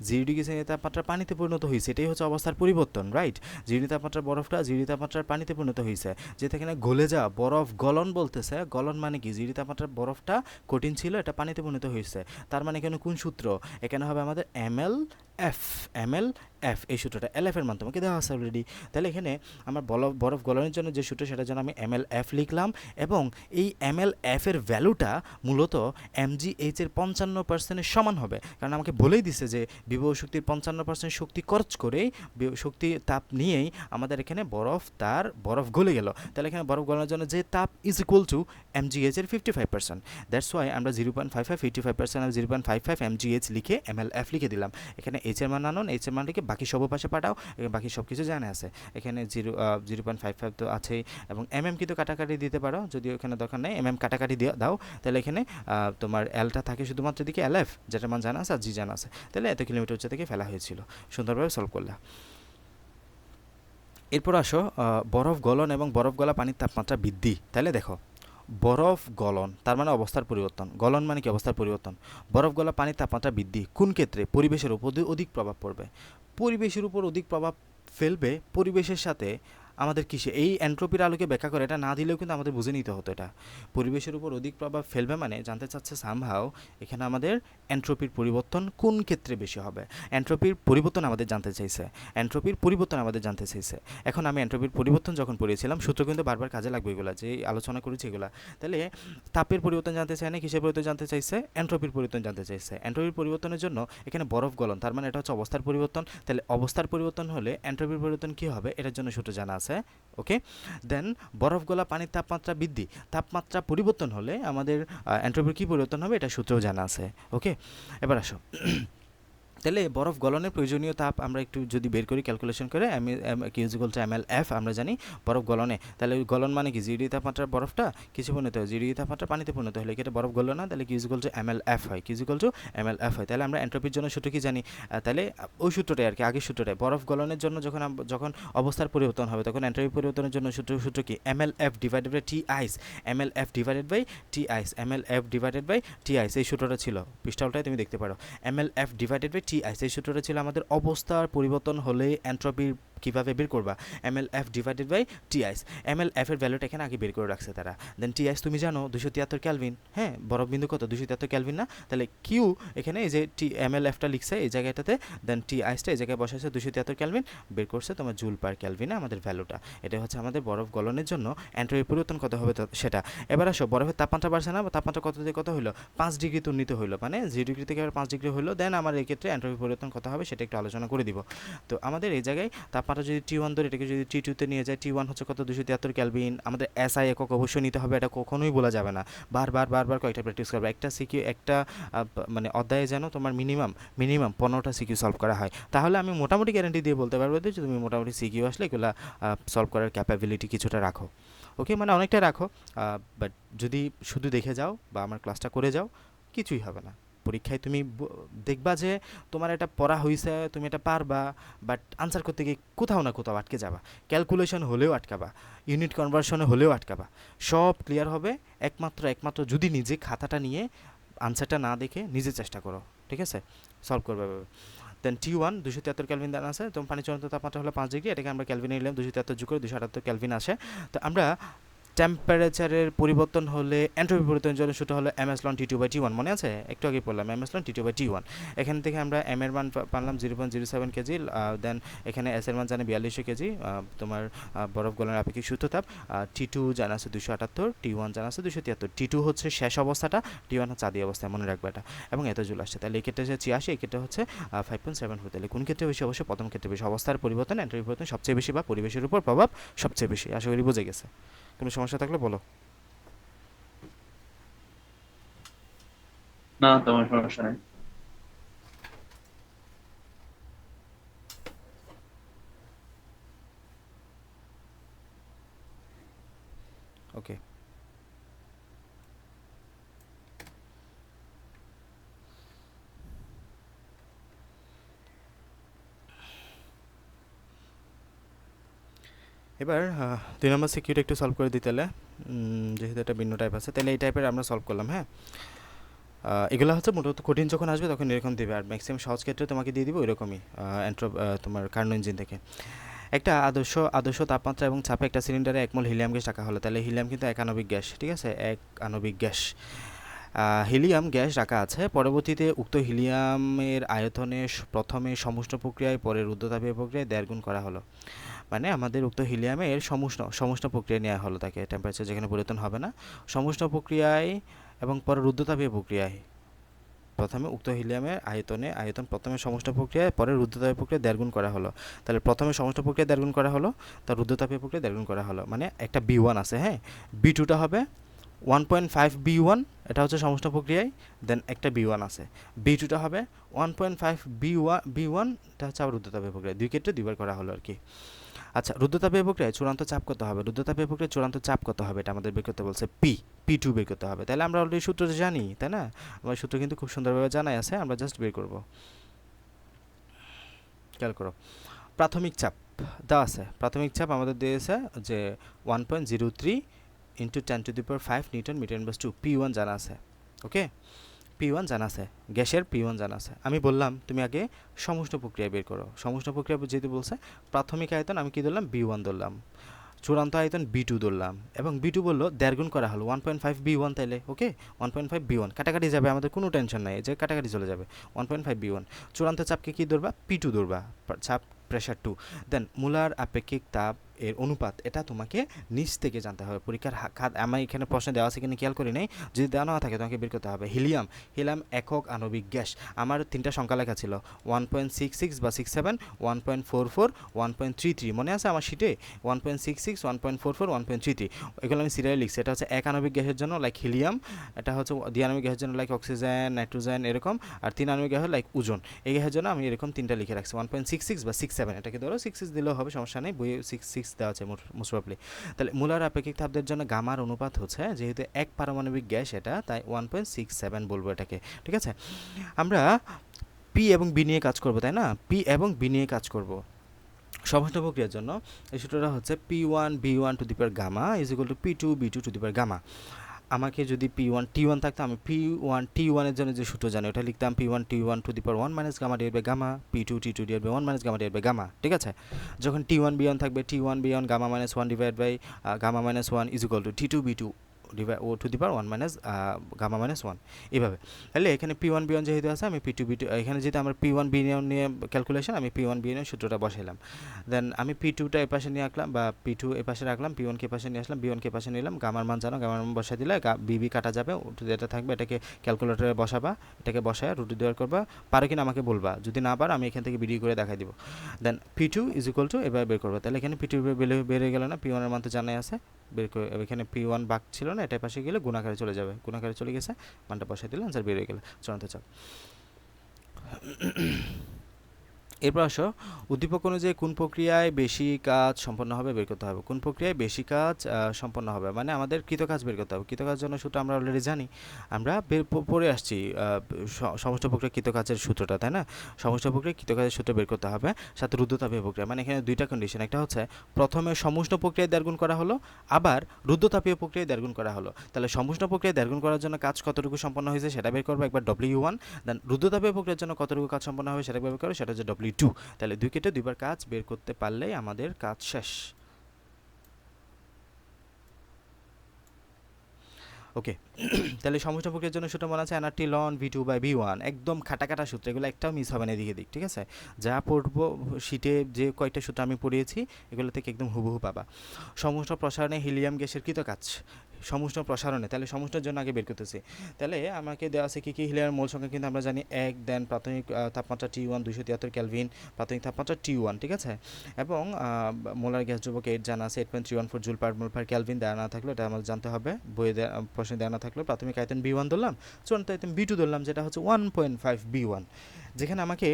0 ডিগ্রি সেন্টিগ্রেড তাপমাত্রার পানিতে পরিণত হয়েছে, এটাই হচ্ছে অবস্থার পরিবর্তন, রাইট। 0 ডিগ্রি তাপমাত্রার বরফটা 0 ডিগ্রি তাপমাত্রার পানিতে পরিণত হয়েছে, যেটা এখানে গলে যাওয়া বরফ গলন বলতেছে। গলন মানে কি, 0 ডিগ্রি তাপমাত্রার বরফটা কঠিন ছিল, এটা পানিতে পরিণত হয়েছে। তার মানে এখানে কোন সূত্র, এখানে হবে আমাদের এমএল এফ, এই সূত্রটা এল এফ এর মান তোমাকে দেওয়া আছে অলরেডি। তাহলে এখানে আমার বরফ গলনের জন্য যে সূত্র সেটার জন্য আমি এমএল এফ লিখলাম, এবং এই এমএল এফ এর ভ্যালুটা মূলত এমজিএইচ এর 55%-এর সমান হবে, কারণ আমাকে বলেই দিছে যে বিভব শক্তির 55% শক্তি খরচ করেই শক্তি তাপ নিয়েই আমাদের এখানে বরফ গলে গেল। তাহলে এখানে বরফ গলানোর জন্য যে তাপ ইজ ইকুয়াল টু এমজিএইচ এর 55%। দ্যাটস ওয়াই আমরা 0.55 85% আর 0.55 এমজিএইচ লিখে এমএল এফ লিখে দিলাম। এখানে এইচ এর মান আনুন, এইচ এর মান লিখে বাকি সব পাশে পাঠাও, বাকি সব কিছু জানা আছে। এখানে 0.55 তো আছেই, এবং এমএম কিন্তু কাটাকাটি দিতে পারো, যদিও এখানে দরকার নেই, এমএম কাটাকাটি দাও। তাহলে এখানে তোমার এলটা থাকে শুধুমাত্র দিকে এল এফ, যেটার মান জানা আছে আর জি জানা আছে। তাহলে এত কিলোমিটার উচ্চতা থেকে ফেলা হয়েছিল, সুন্দরভাবে সলভ করলাম। এরপর আসো বরফ গলন এবং বরফ গলা পানির তাপমাত্রা বৃদ্ধি। তাহলে দেখো বরফ গলন তার মানে অবস্থার পরিবর্তন, গলন মানে কি অবস্থার পরিবর্তন। বরফ গলা পানির তাপমাত্রা বৃদ্ধি কোন ক্ষেত্রে, পরিবেশের উপর অধিক প্রভাব পড়বে, পরিবেশের উপর অধিক প্রভাব ফেলবে, পরিবেশের সাথে আমাদের কিসে এই এন্ট্রপির আলোকে ব্যাখ্যা করে, এটা না দিলেও কিন্তু আমাদের বুঝে নিতে হতো। এটা পরিবেশের উপর অধিক প্রভাব ফেলবে মানে জানতে চাচ্ছে সামহাও এখানে আমাদের এন্ট্রপির পরিবর্তন কোন ক্ষেত্রে বেশি হবে, এন্ট্রপির পরিবর্তন আমাদের জানতে চাইছে, এন্ট্রপির পরিবর্তন আমাদের জানতে চাইছে। এখন আমি এন্ট্রপির পরিবর্তন যখন পড়িয়েছিলাম সূত্র কিন্তু বারবার কাজে লাগবে, এগুলো যে আলোচনা করেছি এগুলা। তাহলে তাপের পরিবর্তন জানতে চায় না, কিসের পরিবর্তন জানতে চাইছে, এন্ট্রপির পরিবর্তন জানতে চাইছে। এন্ট্রপির পরিবর্তনের জন্য এখানে বরফ গলন, তার মানে এটা হচ্ছে অবস্থার পরিবর্তন। তাহলে অবস্থার পরিবর্তন হলে এন্ট্রপির পরিবর্তন কী হবে, এটার জন্য সূত্র জানা আছে, ওকে। দেন বরফ গলা পানির তাপমাত্রা বৃদ্ধি, তাপমাত্রা পরিবর্তন হলে আমাদের এন্ট্রপির কী পরিবর্তন হবে এটা সূত্রও জানা আছে, ওকে। এবার আসো তাহলে বরফ গলনের প্রয়োজনীয় তাপ আমরা একটু যদি বের করি ক্যালকুলেশন করে, কিউজিকল টু এমএল এফ আমরা জানি বরফ গলনে। তাহলে গলন মানে কি, 0 ডিগ্রি তাপমাত্রার বরফটা কিছু পরিণত হয়, 0 ডিগ্রি তাপমাত্রা পানিতে পরিণত হলে এটা বরফ গল না, তাহলে কিউজিকল টু এমএল এফ হয়, কিউজিকল টু এমএল এফ হয়। তাহলে আমরা এন্ট্রপির জন্য সূত্র কি জানি, তাহলে ওই সূত্রটাই আর কি, আগের সূত্রটাই। বরফ গলনের জন্য যখন অবস্থার পরিবর্তন হবে তখন এন্ট্রপি পরিবর্তনের জন্য সূত্র কি, ML F divided by T ice, ML F divided by T ice, ML F divided by T ice, এই সূত্রটা ছিল, পৃষ্ঠাটাই তুমি দেখতে পারো। ML F divided by T ice এই সূত্রটা ছিল আমাদের অবস্থার পরিবর্তন হলে এন্ট্রপির কীভাবে বের করবা, ML F divided by T ice. ML F এর ভ্যালুটা এখানে আগে বের করে রাখছে তারা। দেন টি আইস তুমি জানো 273 ক্যালভিন, হ্যাঁ বরফ বিন্দু কত 273 ক্যালভিন না, তাহলে কিউ এখানে এই যে এমএল এফটা লিখছে এই জায়গাটাতে, দেন টি আইসটা এই জায়গায় বসাইছে 273 ক্যালভিন, বের করছে তোমার জুল পার ক্যালভিনে আমাদের ভ্যালুটা। এটা হচ্ছে আমাদের বরফ গলনের জন্য এন্ট্রপির পরিবর্তন কত হবে সেটা। এবার আসো বরফের তাপমাত্রা বাড়ছে না, তাপমাত্রা কত থেকে কত হলো, 5 ডিগ্রি উন্নীত হলো, মানে 0 ডিগ্রি থেকে 5 ডিগ্রি হলো। দেন আমার এই ক্ষেত্রে এন্ট্রপির পরিবর্তন কত হবে সেটা একটু আলোচনা করে দিব। তো আমাদের এই জায়গায় তাপমাত্রা যদি T1 ধরে, এটাকে যদি T2 তে নিয়ে যায়, T1 হচ্ছে কত 273 ক্যালভিন। আমাদের এসআই একক অবশ্যই নিতে হবে, এটা কখনোই বলা যাবে না, বারবার কয়েকটা প্র্যাকটিস করবে। একটা সিকিউ একটা মানে অধ্যায়ে যেন তোমার মিনিমাম 15টা সিকিউ সলভ করা হয়, তাহলে আমি মোটামুটি গ্যারান্টি দিয়ে বলতে পারবো যে তুমি মোটামুটি সিকিউ আসলে এগুলো সলভ করার ক্যাপাবিলিটি কিছুটা রাখো, ওকে, মানে অনেকটা রাখো। বাট যদি শুধু দেখে যাও বা আমার ক্লাসটা করে যাও কিছুই হবে না, পরীক্ষায় তুমি দেখবা যে তোমার এটা পড়া হয়েছে, তুমি এটা পারবা, বাট আনসার করতে গিয়ে কোথাও না কোথাও আটকে যাবা, ক্যালকুলেশন হলেও আটকাবা, ইউনিট কনভার্সনে হলেও আটকাবা। সব ক্লিয়ার হবে একমাত্র যদি নিজে খাতাটা নিয়ে আনসারটা না দেখে নিজে চেষ্টা করো, ঠিক আছে, সলভ করবে। দেন T1 273 ক্যালভিন দেন আছে, তো পানি চূড়ান্ত তাপমাত্রা হলো 5 ডিগ্রি, এটাকে আমরা ক্যালভিনে নিলাম, 273 যোগ করে 278 ক্যালভিন আসে। তো আমরা টেম্পারেচারের পরিবর্তন হলে এন্ট্রপি পরিবর্তনের জন্য সেটা হলো এম এস লন T2/T1, মনে আছে একটু আগে পড়লাম এম এস লন T2/T1। এখান থেকে আমরা এম এর মান পারলাম 0.07 কেজি, দেন এখানে এস এর মান জানে 4200 কেজি, তোমার বরফ গলনের আপেক্ষিক সূত্র তাপ। T2 জানা আছে 278, T1 জানা আছে 273, T2 হচ্ছে শেষ অবস্থাটা, T1 হচ্ছে আদি অবস্থায়, মনে রাখবে এটা, এবং এত জুল আসছে। তাহলে এই ক্ষেত্রে হচ্ছে 86, এই ক্ষেত্রে হচ্ছে 5.7 হতে, তাহলে কোন ক্ষেত্রে বেশি, অবশ্যই প্রথম ক্ষেত্রে বেশি, অবস্থার পরিবর্তন এন্ট্রপি পরিবর্তন সবচেয়ে বেশি বা পরিবেশের উপর প্রভাব সবচেয়ে বেশি। আশা করি বুঝে গেছে। কোনো সমস্যা থাকলে বলো। না, তোমার সমস্যা নেই। ওকে, এবার 2 নম্বর সিকিউরিটি একটু সলভ করে দিই তাহলে। যেহেতু এটা ভিন্ন টাইপ আছে, তাহলে এই টাইপের আমরা সলভ করলাম। হ্যাঁ, এগুলো হচ্ছে মূলত কঠিন যখন আসবে তখন এরকম দেবে, আর ম্যাক্সিমাম সহজ ক্ষেত্রে তোমাকে দিয়ে দিবে ওইরকমই তোমার কার্নো ইঞ্জিন থেকে। একটা আদর্শ আদর্শ তাপমাত্রা এবং চাপে একটা সিলিন্ডারে 1 মোল হিলিয়াম গ্যাস রাখা হলো, তাহলে হিলিয়াম কিন্তু এক আণবিক গ্যাস, ঠিক আছে, এক আণবিক গ্যাস। হিলিয়াম গ্যাস রাখা আছে, পরবর্তীতে উক্ত হিলিয়ামের আয়তনে প্রথমে সমুষ্ণ প্রক্রিয়ায় পরে রুদ্ধতাপীয় প্রক্রিয়ায় 1.5 গুণ করা হলো। মানে আমাদের উক্ত হিলিয়ামের সমুষ্ণ প্রক্রিয়া নেওয়া হলো, তাকে টেম্পারেচার যেখানে পরিবর্তন হবে না, সমুষ্ণ প্রক্রিয়ায় এবং পরে রুদ্ধতাপীয় প্রক্রিয়ায় প্রথমে উক্ত হিলিয়ামের আয়তন প্রথমে সমুষ্ণ প্রক্রিয়ায় পরে রুদ্ধতাপীয় প্রক্রিয়া 1.5 গুণ করা হলো। তাহলে প্রথমে সমুষ্ণ প্রক্রিয়া 1.5 গুণ করা হলো, তার রুদ্ধতাপীয় প্রক্রিয়া 1.5 গুণ করা হলো, মানে একটা বি1 আছে। হ্যাঁ, বি2টা হবে 1.5 বি1, এটা হচ্ছে সমুষ্ণ প্রক্রিয়ায়, দেন একটা বি1 আছে, বি2টা হবে 1.5 বি1, এটা হচ্ছে আবার রুদ্ধতাপীয় প্রক্রিয়া, দুই ক্ষেত্রে দুইবার করা হলো আর কি। আচ্ছা, রুদ্ধতাপীয় প্রক্রিয়ায় চূড়ান্ত চাপ কত হবে, রুদ্ধতাপীয় প্রক্রিয়ায় চূড়ান্ত চাপ কত হবে, এটা আমাদের বের করতে বলছে, পি2 বের করতে হবে। তাহলে আমরা অলরেডি সূত্র জানি, তাই না, আমার সূত্র কিন্তু খুব সুন্দরভাবে জানাই আছে, আমরা জাস্ট বের করব। খেয়াল করো, প্রাথমিক চাপ দেওয়া আছে, প্রাথমিক চাপ আমাদের দিয়েছে যে 1.03 into 10⁵ Newton metre inverse 2, P one জানা আছে। ওকে, পি1 জানা আছে, গ্যাসের পি1 জানা আছে। আমি বললাম তুমি আগে সমুষ্ণ প্রক্রিয়া বের করো, সমুষ্ণ প্রক্রিয়া যেহেতু বলছে, প্রাথমিক আয়তন আমি কি ধরলাম, বি1 ধরলাম, চূড়ান্ত আয়তন বি2 ধরলাম, এবং বি2 বললো 1.5 গুণ করা হলো 1.5 বি1, তাইলে ওকে 1.5 বি1 কাটাকাটি যাবে, আমাদের কোনো টেনশন নাই, যে কাটাকাটি চলে যাবে, 1.5 বি1। চূড়ান্ত চাপকে কি ধরবা, পি2 ধরবা, চাপ প্রেশার 2। দেন মুলার আপেক্ষিক তাপ এর অনুপাত, এটা তোমাকে নিচ থেকে জানতে হবে, পরীক্ষার আমার এখানে প্রশ্ন দেওয়া আছে কিনা খেয়াল করি নাই, যদি দেওয়া না থাকে তোমাকে বের করতে হবে। হিলিয়াম একক আণবিক গ্যাস, আমার 3টা সংখ্যা লেখা ছিল, 1.66 বা 67, 1.44, 1.33, মনে আছে আমার শিটে, 1.66, 1.44, 1.33, এগুলো আমি সিরিয়ালে লিখছি। এটা হচ্ছে এক আণবিক গ্যাসের জন্য লাইক হিলিয়াম, এটা হচ্ছে দ্বিআণবিক গ্যাসের জন্য লাইক অক্সিজেন, নাইট্রোজেন এরকম, আর 3 আণবিক গ্যাস লাইক ওজন। এই গ্যাসের জন্য আমি এরকম 3টা লিখে রাখছি, 1.66 বা 67, এটাকে ধরো 66 দিলেও হবে, সমস্যা নেই, বইয়ে 66 দেওয়া আছে মোস্ট প্রবলি। তাহলে মুলার আপেক্ষিক তাপদের জন্য গামার অনুপাত হচ্ছে, যেহেতু এক পারমাণবিক গ্যাস এটা, তাই 1.67 বলবো এটাকে, ঠিক আছে। আমরা পি এবং বি নিয়ে কাজ করব, তাই না, পি এবং বি নিয়ে কাজ করব। সমষ্ণ প্রক্রিয়ার জন্য এই সূত্রটা হচ্ছে P one B one to the power gamma is equal to P two B two to the power gamma. আমাকে যদি পি1 টি1 থাকতো, আমি পি1 টি1 এর জন্য যে সূত্র জানি ওটা লিখতাম, P one T one to the power 1 minus gamma divide by gamma, P two T two divide by 1 minus gamma divide by gamma, ঠিক আছে। যখন টি1 বি1 থাকবে, T one B one gamma minus 1 divide by gamma minus 1 is equal to T two B two ও to the power 1 minus gamma minus 1, এইভাবে। তাহলে এখানে P one B one যেহেতু আছে, আমি পি2 বি2, এখানে যেহেতু আমার পি1 বি1 নিয়ে ক্যালকুলেশন, আমি পি1 বি1 সূত্রটা বসাইলাম। দেন আমি পি2টা এ পাশে নিয়ে রাখলাম, বা পি2 এ পাশে রাখলাম, পি1 কে পাশে নিয়ে আসলাম, বি1 কে পাশে নিলাম, গামার মান জানো, গামার মান বসাই দিলে বিবি কাটা যাবে, যেটা থাকবে এটাকে ক্যালকুলেটরে বসাবা, এটাকে বসায় রুটি দেওয়ার করবা, পারো কিনা আমাকে বলবা, যদি না পারো আমি এখান থেকে ভিডিও করে দেখাই দিব। দেন পি2 ইজ ইকুয়াল টু এবার বের করবো, তাহলে এখানে পি2 বেড়ে গেল না, পি1 এর মান তো জানাই আছে, বের করে এখানে পি1 বাক ছিল না, এটার পাশে গেলে গুণাকারে চলে যাবে, গুণাকারে চলে গেছে, মানটা বসাই দিলে আনসার বের হয়ে গেল, চূড়ান্ত চাপ। এরপর আসো, উদ্দীপক অনুযায়ী কোন প্রক্রিয়ায় বেশি কাজ সম্পন্ন হবে বের করতে হবে, কোন প্রক্রিয়ায় বেশি কাজ সম্পন্ন হবে, মানে আমাদের কৃতকাজ বের করতে হবে। কৃতকাজ জন্য সূত্র আমরা অলরেডি জানি, আমরা পড়ে আসছি সমস্ত প্রক্রিয়া কৃতকাজের সূত্রটা, তাই না, সমস্ত প্রক্রিয়া কৃতকাজের সূত্র বের করতে হবে, সাথে রুদ্ধতাপীয় প্রক্রিয়া, মানে এখানে দুইটা কন্ডিশন, একটা হচ্ছে প্রথমে সমুষ্ণ প্রক্রিয়ায় 1.5 গুণ করা হলো, আবার রুদ্ধতাপীয় প্রক্রিয়ায় 1.5 গুণ করা হলো। তাহলে সমুষ্ণ প্রক্রিয়ায় 1.5 গুণ করার জন্য কাজ কতটুকু সম্পন্ন হয়েছে সেটা বের করবো, একবার W1, দেন রুদ্ধতাপীয় প্রক্রিয়ার জন্য কতটুকু কাজ সম্পন্ন হবে সেটা বের করবো, সেটা হচ্ছে W2। তাহলে দুই কেটে দুইবার কাজ বের করতে পারলেই আমাদের কাজ শেষ। ওকে, তাহলে সমষ্ণ প্রক্রিয়ার জন্য সূত্র মনে আছে, NRT ln V two by V one, একদম খাটা সূত্র, এগুলো একটাও মিস হবে না এদিকে দিক, ঠিক আছে। যা পড়বো শীটে যে কয়েকটা সূত্র আমি পড়িয়েছি এগুলো থেকে একদম হুবহু পাবা। সমষ্ণ প্রসারণে হিলিয়াম গ্যাসের কৃতকাজ, সমুষ্ণ প্রসারণে, তাহলে সমুষ্ণের জন্য আগে বের করতেছি। তাহলে আমাকে দেওয়া আছে কী কী হিলিয়ার মোল সংখ্যা, কিন্তু আমরা জানি 1, দেন প্রাথমিক তাপমাত্রা T1 273 কেলভিন, প্রাথমিক তাপমাত্রা T1, ঠিক আছে। এবং মোলার গ্যাস ধ্রুবক 8 জানা আছে, 8.314 joule per mole per kelvin. দেওয়া না থাকলে এটা আমাদের জানতে হবে, বইয়ে প্রশ্নে দেওয়া না থাকলে প্রাথমিক আয়তন B1 ধরলাম, চূড়ান্ত আয়তন B2 ধরলাম, যেটা হচ্ছে 1.5 B1। যেখানে আমাকে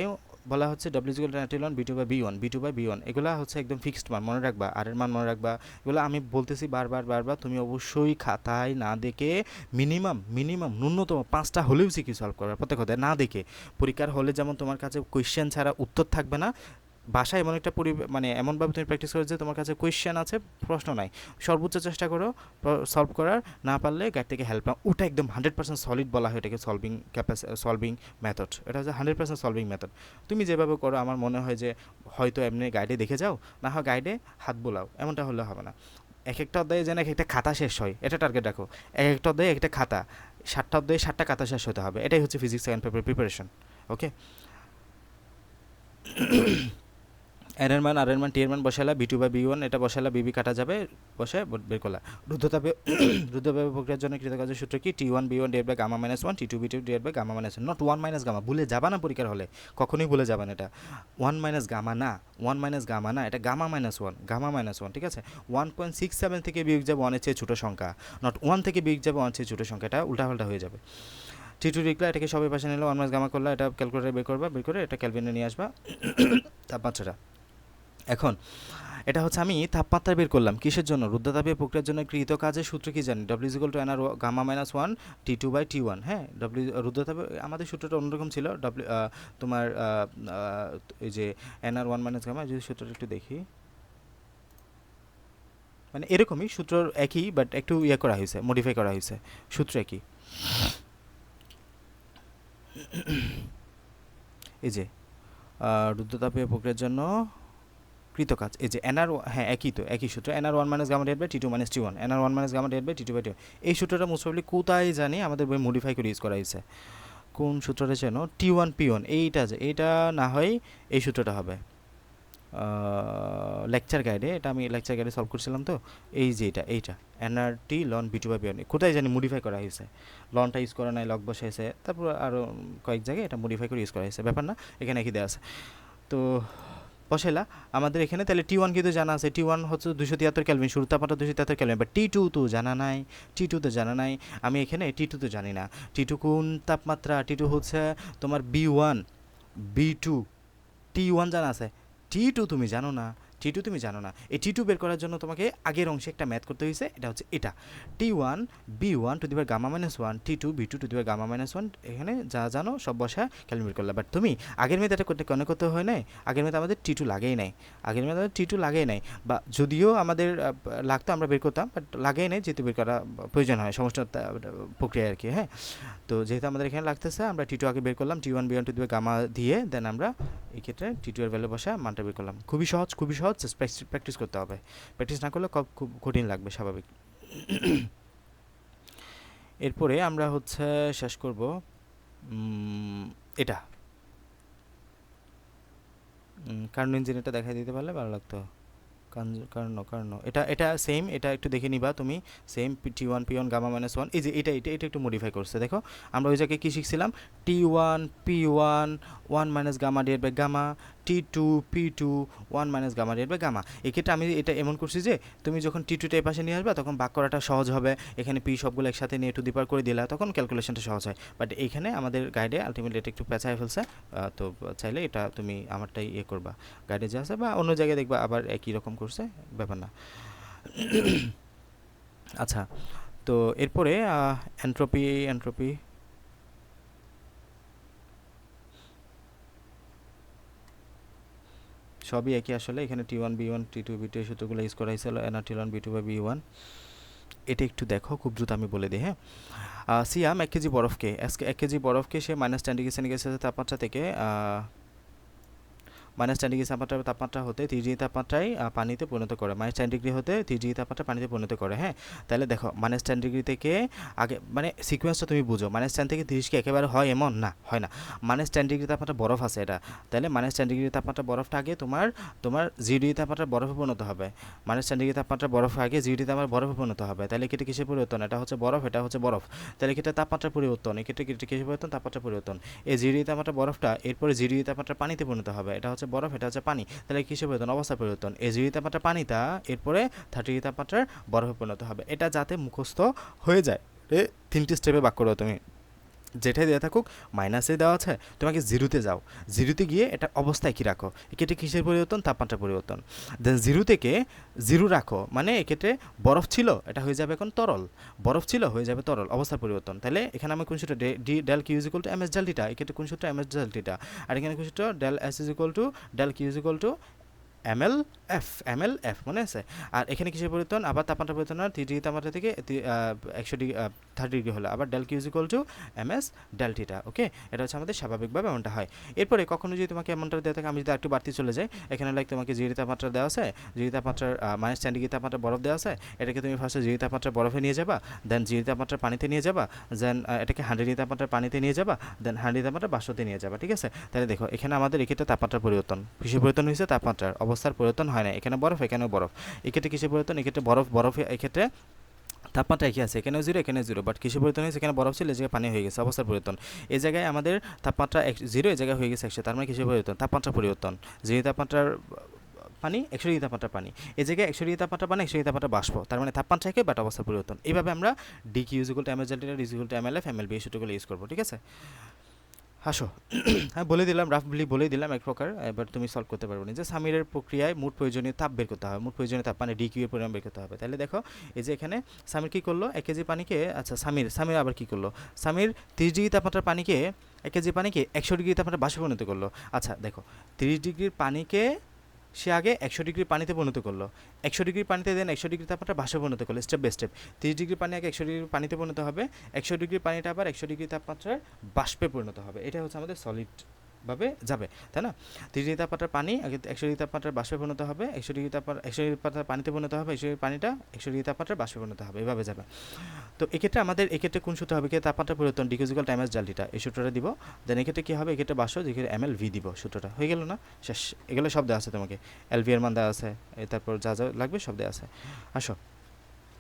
বলা হচ্ছে W=N B2/B1 এগুলো হচ্ছে একদম ফিক্সড মান, মনে রাখবা, আর এর মান মনে রাখবা। এগুলো আমি বলতেছি বারবার, তুমি অবশ্যই খাতায় না দেখে মিনিমাম ন্যূনতম 5টা হলেও সিকিউ সলভ করবে প্রত্যেক কথায় না দেখে। পরীক্ষার হলে যেমন তোমার কাছে কোয়েশ্চেন ছাড়া উত্তর থাকবে না, বাসায় এমন একটা মানে এমনভাবে তুমি প্র্যাকটিস করো যে তোমার কাছে কোয়েশ্চেন আছে, প্রশ্ন নাই, সর্বোচ্চ চেষ্টা করো সলভ করার। না পারলে গাইড থেকে হেল্প নাও। ওটা একদম 100% সলিড বলা হয় এটাকে, সলভিং মেথড। এটা হচ্ছে 100% সলভিং মেথড। তুমি যেভাবে করো আমার মনে হয় যে হয়তো এমনি গাইডে দেখে যাও, না হয় গাইডে হাত বোলাও, এমনটা হলে হবে না। এক একটা অধ্যায়ে যেন এক একটা খাতা শেষ হয়, এটা টার্গেট রাখো। এক একটা অধ্যায়ে একটা খাতা, 7টা অধ্যায়ে 7টা খাতা শেষ হতে হবে। এটাই হচ্ছে ফিজিক্স সেকেন্ড পেপার প্রিপারেশন। ওকে, আর এর মান টি এর মান বসালা B2/B1, এটা বসালা বিবি কাটা যাবে, বসে বের করলা। রুদ্ধতাপে প্রক্রিয়ার জন্য কৃতকার্যের সূত্র কি? T1/B1 (γ-1) T2/B2 (γ-1), not 1 - gamma. ভুলে যাবা না পরীক্ষার হলে, কখনোই ভুলে যাবেন এটা। 1 - গামা না, এটা গামা-1, ঠিক আছে। 1.67 থেকে বিয়োগ যাবে 1 এর চেয়ে ছোটো সংখ্যা, নট 1 থেকে বিয়োগ যাবে 1 এর চেয়ে ছোটো সংখ্যা, এটা উল্টাপাল্টা হয়ে যাবে। T2 লিখলা, এটাকে সবাই পাশে নিলে 1 - গামা করলা, এটা ক্যালকুলেটারে বের করে এটা ক্যালভিনে নিয়ে আসবা তাপমাত্রাটা। এখন এটা হচ্ছে আমি তাপমাত্রা বের করলাম কিসের জন্য? রুদ্ধতাপীয় প্রক্রিয়ার জন্য কৃত কাজের সূত্র কি জানি? W=N(γ-1) T2/T1। হ্যাঁ, রুদ্ধতাপে আমাদের সূত্রটা অন্যরকম ছিল। তোমার এই যে Nr1 - গামা, যদি সূত্রটা একটু দেখি, মানে এরকমই সূত্র, একই, বাট একটু করা হয়েছে, মডিফাই করা হয়েছে, সূত্র একই। এই যে রুদ্ধতাপীয় প্রক্রিয়ার জন্য কৃতকাজ, এই যে হ্যাঁ একই সূত্র, Nr1-γ/T2 - T1, Nr1-γ/T2/T1। এই সূত্রটা মোস্ট প্রবাবলি কোথায় জানি আমাদের বই মডিফাই করে ইউজ করা হয়েছে। কোন সূত্রটা যেন? T1P1, এইটা না হয় এই সূত্রটা হবে লেকচার গাইডে, এটা আমি লেকচার গাইডে সলভ করছিলাম। তো এই যে এইটা NRT ln B2/B1, কোথায় জানি মডিফাই করা হয়েছে, লনটা ইউজ করা নাই, লগ বসাইছে, তারপর আরও কয়েক জায়গায় এটা মডিফাই করে ইউজ করা হয়েছে, ব্যাপার না, এখানে একই দেওয়া আছে। তো বসাইলা আমাদের এখানে, তাহলে T1 কিন্তু জানা আছে, T1 হচ্ছে 273 কেলভিন, শুরুর তাপমাত্রা 273 কেলভিন, বাট T2 তো জানা নাই, আমি এখানে T2 তো জানি না। T2 কোন তাপমাত্রা? T2 হচ্ছে তোমার B1 B2, T1 জানা আছে, T2 তুমি জানো না। এই T2 বের করার জন্য তোমাকে আগের অংশে একটা ম্যাথ করতে হয়েছে, এটা হচ্ছে এটা T1/B1 (γ-1), T2/B2 (γ-1), এখানে যা জানো সব বসা ক্যালকুলেট করলে। বাট তুমি আগের ম্যাথ এটা করতে হয় নাই, আগের ম্যাথ আমাদের T2 লাগেই নাই, বা যদিও আমাদের লাগতো আমরা বের করতাম, বাট লাগেই নাই, যেহেতু বের করা প্রয়োজন হয় সমস্ত প্রক্রিয়া আর কি। হ্যাঁ, তো যেহেতু আমাদের এখানে লাগতেছে, আমরা T2 আগে বের করলাম, T1/B1 গামা দিয়ে, দেন আমরা এই ক্ষেত্রে T2 এর ভ্যালু বসা মানটা বের করলাম। খুবই সহজ, জাস্ট প্র্যাকটিস করতে হবে, প্র্যাকটিস না করলে খুব কঠিন লাগবে, স্বাভাবিক। এরপরে আমরা হচ্ছে শেষ করব এটা কার্নো ইঞ্জিন, এটা দেখাই দিতে পারলে ভালো লাগতো। কার্নো এটা সেম, এটা একটু দেখে নিবা তুমি, সেম T1P1 (γ-1), এই যে এটা একটু মডিফাই করছে। দেখো আমরা ওই জায়গায় কী শিখছিলাম? T1P1 1-γ/γ, T2P2 1-γ/γ। এক্ষেত্রে আমি এটা এমন করছি যে তুমি যখন T2টা এই পাশে নিয়ে আসবা, তখন ভাগ করাটা সহজ হবে, এখানে P সবগুলো একসাথে নিয়ে 2 করে দিলা, তখন ক্যালকুলেশনটা সহজ হয়। বাট এখানে আমাদের গাইডে আলটিমেটলি এটা একটু পেঁচায় ফেলছে, তো চাইলে এটা তুমি আমারটাই করবা, গাইডে যা আছে, বা অন্য জায়গায় দেখবা আবার একই রকম করছে, ব্যাপার না। আচ্ছা, তো এরপরে এন্ট্রপি সবই একই আসলে। এখানে T1/B1 T2/B2 এই সূত্রগুলো ইউজ করা হয়েছিল, NRT ln B2/B1। এটা একটু দেখো, খুব দ্রুত আমি বলে দিই। হ্যাঁ, সিয়াম 1 কেজি বরফকে সে -10 ডিগ্রি সেন্টিগ্রেড তাপমাত্রা থেকে -10 ডিগ্রি তাপমাত্রা হতে 30 ডিগ্রি তাপমাত্রায় পানিতে পরিণত করে, -10 ডিগ্রি হতে 30 ডিগ্রি তাপমাত্রা পানিতে পরিণত করে। হ্যাঁ, তাহলে দেখো -10 ডিগ্রি থেকে আগে মানে সিকোয়েন্সটা তুমি বুঝো, -10 থেকে 30 কি একেবারে হয় এমন না, হয় না। -10 ডিগ্রি তাপমাত্রা বরফ আছে এটা, তাহলে -10 ডিগ্রি তাপমাত্রা বরফটা আগে তোমার 0 ডিগ্রি তাপমাত্রা বরফে পরিণত হবে, -10 ডিগ্রি তাপমাত্রা বরফ আগে 0 ডিগ্রি তাপমাত্রা বরফে পরিণত হবে। তাহলে এটা কিসের পরিবর্তন? এটা হচ্ছে বরফ, এটা হচ্ছে বরফ। তাহলে এটা তাপমাত্রার পরিবর্তন, এক্ষেত্রে কিসের পরিবর্তন? তাপমাত্রা পরিবর্তন। এই 0 ডিগ্রি তাপমাত্রা বরফটা এরপরে 0 ডিগ্রি তাপমাত্রা পানিতে পরিণত হবে, এটা হচ্ছে বরফ, এটা হচ্ছে পানি। তাহলে কিসের পরিবর্তন? অবস্থার পরিবর্তন। এই 0 ডিগ্রি তাপমাত্রা পানিটা এরপরে 30 ডিগ্রি তাপমাত্রার বরফে পরিণত হবে। এটা যাতে মুখস্থ হয়ে যায়, 3টি স্টেপে বাক করো তুমি। যেটাই দেওয়া থাকুক, মাইনাসে দেওয়া আছে, তোমাকে 0-তে যাও, 0-তে গিয়ে এটা অবস্থায় কী রাখো, এক্ষেত্রে কিসের পরিবর্তন? তাপমাত্রা পরিবর্তন। দেন 0 থেকে 0 রাখো, মানে এক্ষেত্রে বরফ ছিল, এটা হয়ে যাবে এখন তরল, বরফ ছিল হয়ে যাবে তরল, অবস্থার পরিবর্তন। তাহলে এখানে আমি কোন সূত্র del Q is equal to MS del theta, এক্ষেত্রে কোন সূত্র? MS del theta. আর এখানে কোন সূত্র? Del S is equal to del Q is equal to MLF মনে আছে। আর এখানে কিসের পরিবর্তন? আবার তাপমাত্রা পরিবর্তন হয় 30 ডিগ্রি তাপমাত্রা থেকে 100 ডিগ্রি 30 ডিগ্রি হলো, আবার del Q is equal to MS del theta. Okay, এটা হচ্ছে আমাদের স্বাভাবিকভাবে এমনটা হয়। এরপরে কখনো যদি তোমাকে এমনটা দেওয়া থাকে, আমি যদি একটু বাড়তি চলে যাই, এখানে লাইক তোমাকে 0 ডিগ্রি তাপমাত্রা দেওয়া আছে, 0 ডিগ্রি তাপমাত্রার -10 ডিগ্রি তাপমাত্রা বরফ দেওয়া আছে, এটাকে তুমি ফার্স্টে 0 ডিগ্রি তাপমাত্রা বরফে নিয়ে যাবা, দেন 0 ডিগ্রি তাপমাত্রা পানিতে নিয়ে যাবা, দেন এটাকে 100 ডিগ্রি তাপমাত্রা পানিতে নিয়ে যাবা, দেন 100 ডিগ্রি তাপমাত্রা বাষ্পতে নিয়ে যাবা। ঠিক আছে, তাহলে দেখো এখানে আমাদের এক্ষেত্রে তাপমাত্রার পরিবর্তন, কিসের পরিবর্তন হয়েছে? তাপমাত্রার, অবস্থার পরিবর্তন হয় না। এখানে বরফ, এখানেও বরফ, এক্ষেত্রে কিসের পরিবর্তন? এক্ষেত্রে বরফ, এক্ষেত্রে তাপমাত্রা একই আছে, এখানেও 0 এখানে 0, বাট কিসের পরিবর্তন হয়েছে? এখানে বরফ ছিল, এই জায়গায় পানি হয়ে গেছে, অবস্থার পরিবর্তন। এই জায়গায় আমাদের তাপমাত্রা 0, এই জায়গায় হয়ে গেছে 100, তার মানে কিসের পরিবর্তন? তাপমাত্রা পরিবর্তন। 0 তাপমাত্রার পানি, 100 ডিগ্রি তাপমাত্রা পানি, এই জায়গায় 100 ডিগ্রি তাপমাত্রা পানি, 100 ডিগ্রি তাপমাত্রা বাষ্প, তার মানে তাপমাত্রা একই বাট অবস্থার পরিবর্তন। এইভাবে আমরা D Q is equal to MS del theta, D is equal to MLF MLB এই সূত্রগুলো ইউজ করবো। ঠিক আছে, হাসো। হ্যাঁ, বলে দিলাম, রাফলি বলে দিলাম এক প্রকার, এবার তুমি সলভ করতে পারবে না। যে সামিরের প্রক্রিয়ায় মোট প্রয়োজনীয় তাপ বের করতে হবে, মোট প্রয়োজনীয় তাপ মানে ডিকিউ এর পরিমাণ বের করতে হবে। তাহলে দেখো এই যে এখানে সামির কী করলো, 1 কেজি পানিকে, আচ্ছা সামির আবার কী করলো, সামির 30 ডিগ্রি তাপমাত্রার পানিকে, 1 কেজি পানিকে 100 ডিগ্রি তাপমাত্রা বাষ্পে পরিণত করলো। আচ্ছা দেখো, 30 ডিগ্রির পানিকে সে আগে 100 ডিগ্রি পানিতে পরিণত করলো, 100 ডিগ্রি পানিতে দেন 100 ডিগ্রি তাপমাত্রা বাষ্পে পরিণত করলো, স্টেপ বাই স্টেপ। 30 ডিগ্রি পানি আগে 100 ডিগ্রি পানিতে পরিণত হবে, 100 ডিগ্রি পানিটা আবার 100 ডিগ্রি তাপমাত্রার বাষ্পে পরিণত হবে। এটা হচ্ছে আমাদের সলিড ভাবে যাবে, তাই না? 30 ডিগ্রি তাপমাত্রার পানি আগে 100 ডিগ্রি তাপমাত্রার বাষ্পে পরিণত হবে, 100 ডিগ্রি তাপমাত্রার পানিতে পরিণত হবে, 100 ডিগ্রি পানিটা 100 ডিগ্রি তাপমাত্রার বাষ্পে পরিণত হবে, এভাবে যাবে। তো এক্ষেত্রে আমাদের এক্ষেত্রে কোন সূত্র হবে? তাপমাত্রা পরিবর্তন D Q is equal to MS del theta, এই সূত্রটা দিব। দেন এক্ষেত্রে কী হবে? এক্ষেত্রে বাষ্প, যেক্ষেত্রে MLV দিব, সূত্রটা হয়ে গেল না? শেষ। এগুলো সব দেওয়া আছে তোমাকে, LV এর মান দেওয়া আছে, তারপর যা যা লাগবে সব দেওয়া আছে। আসো,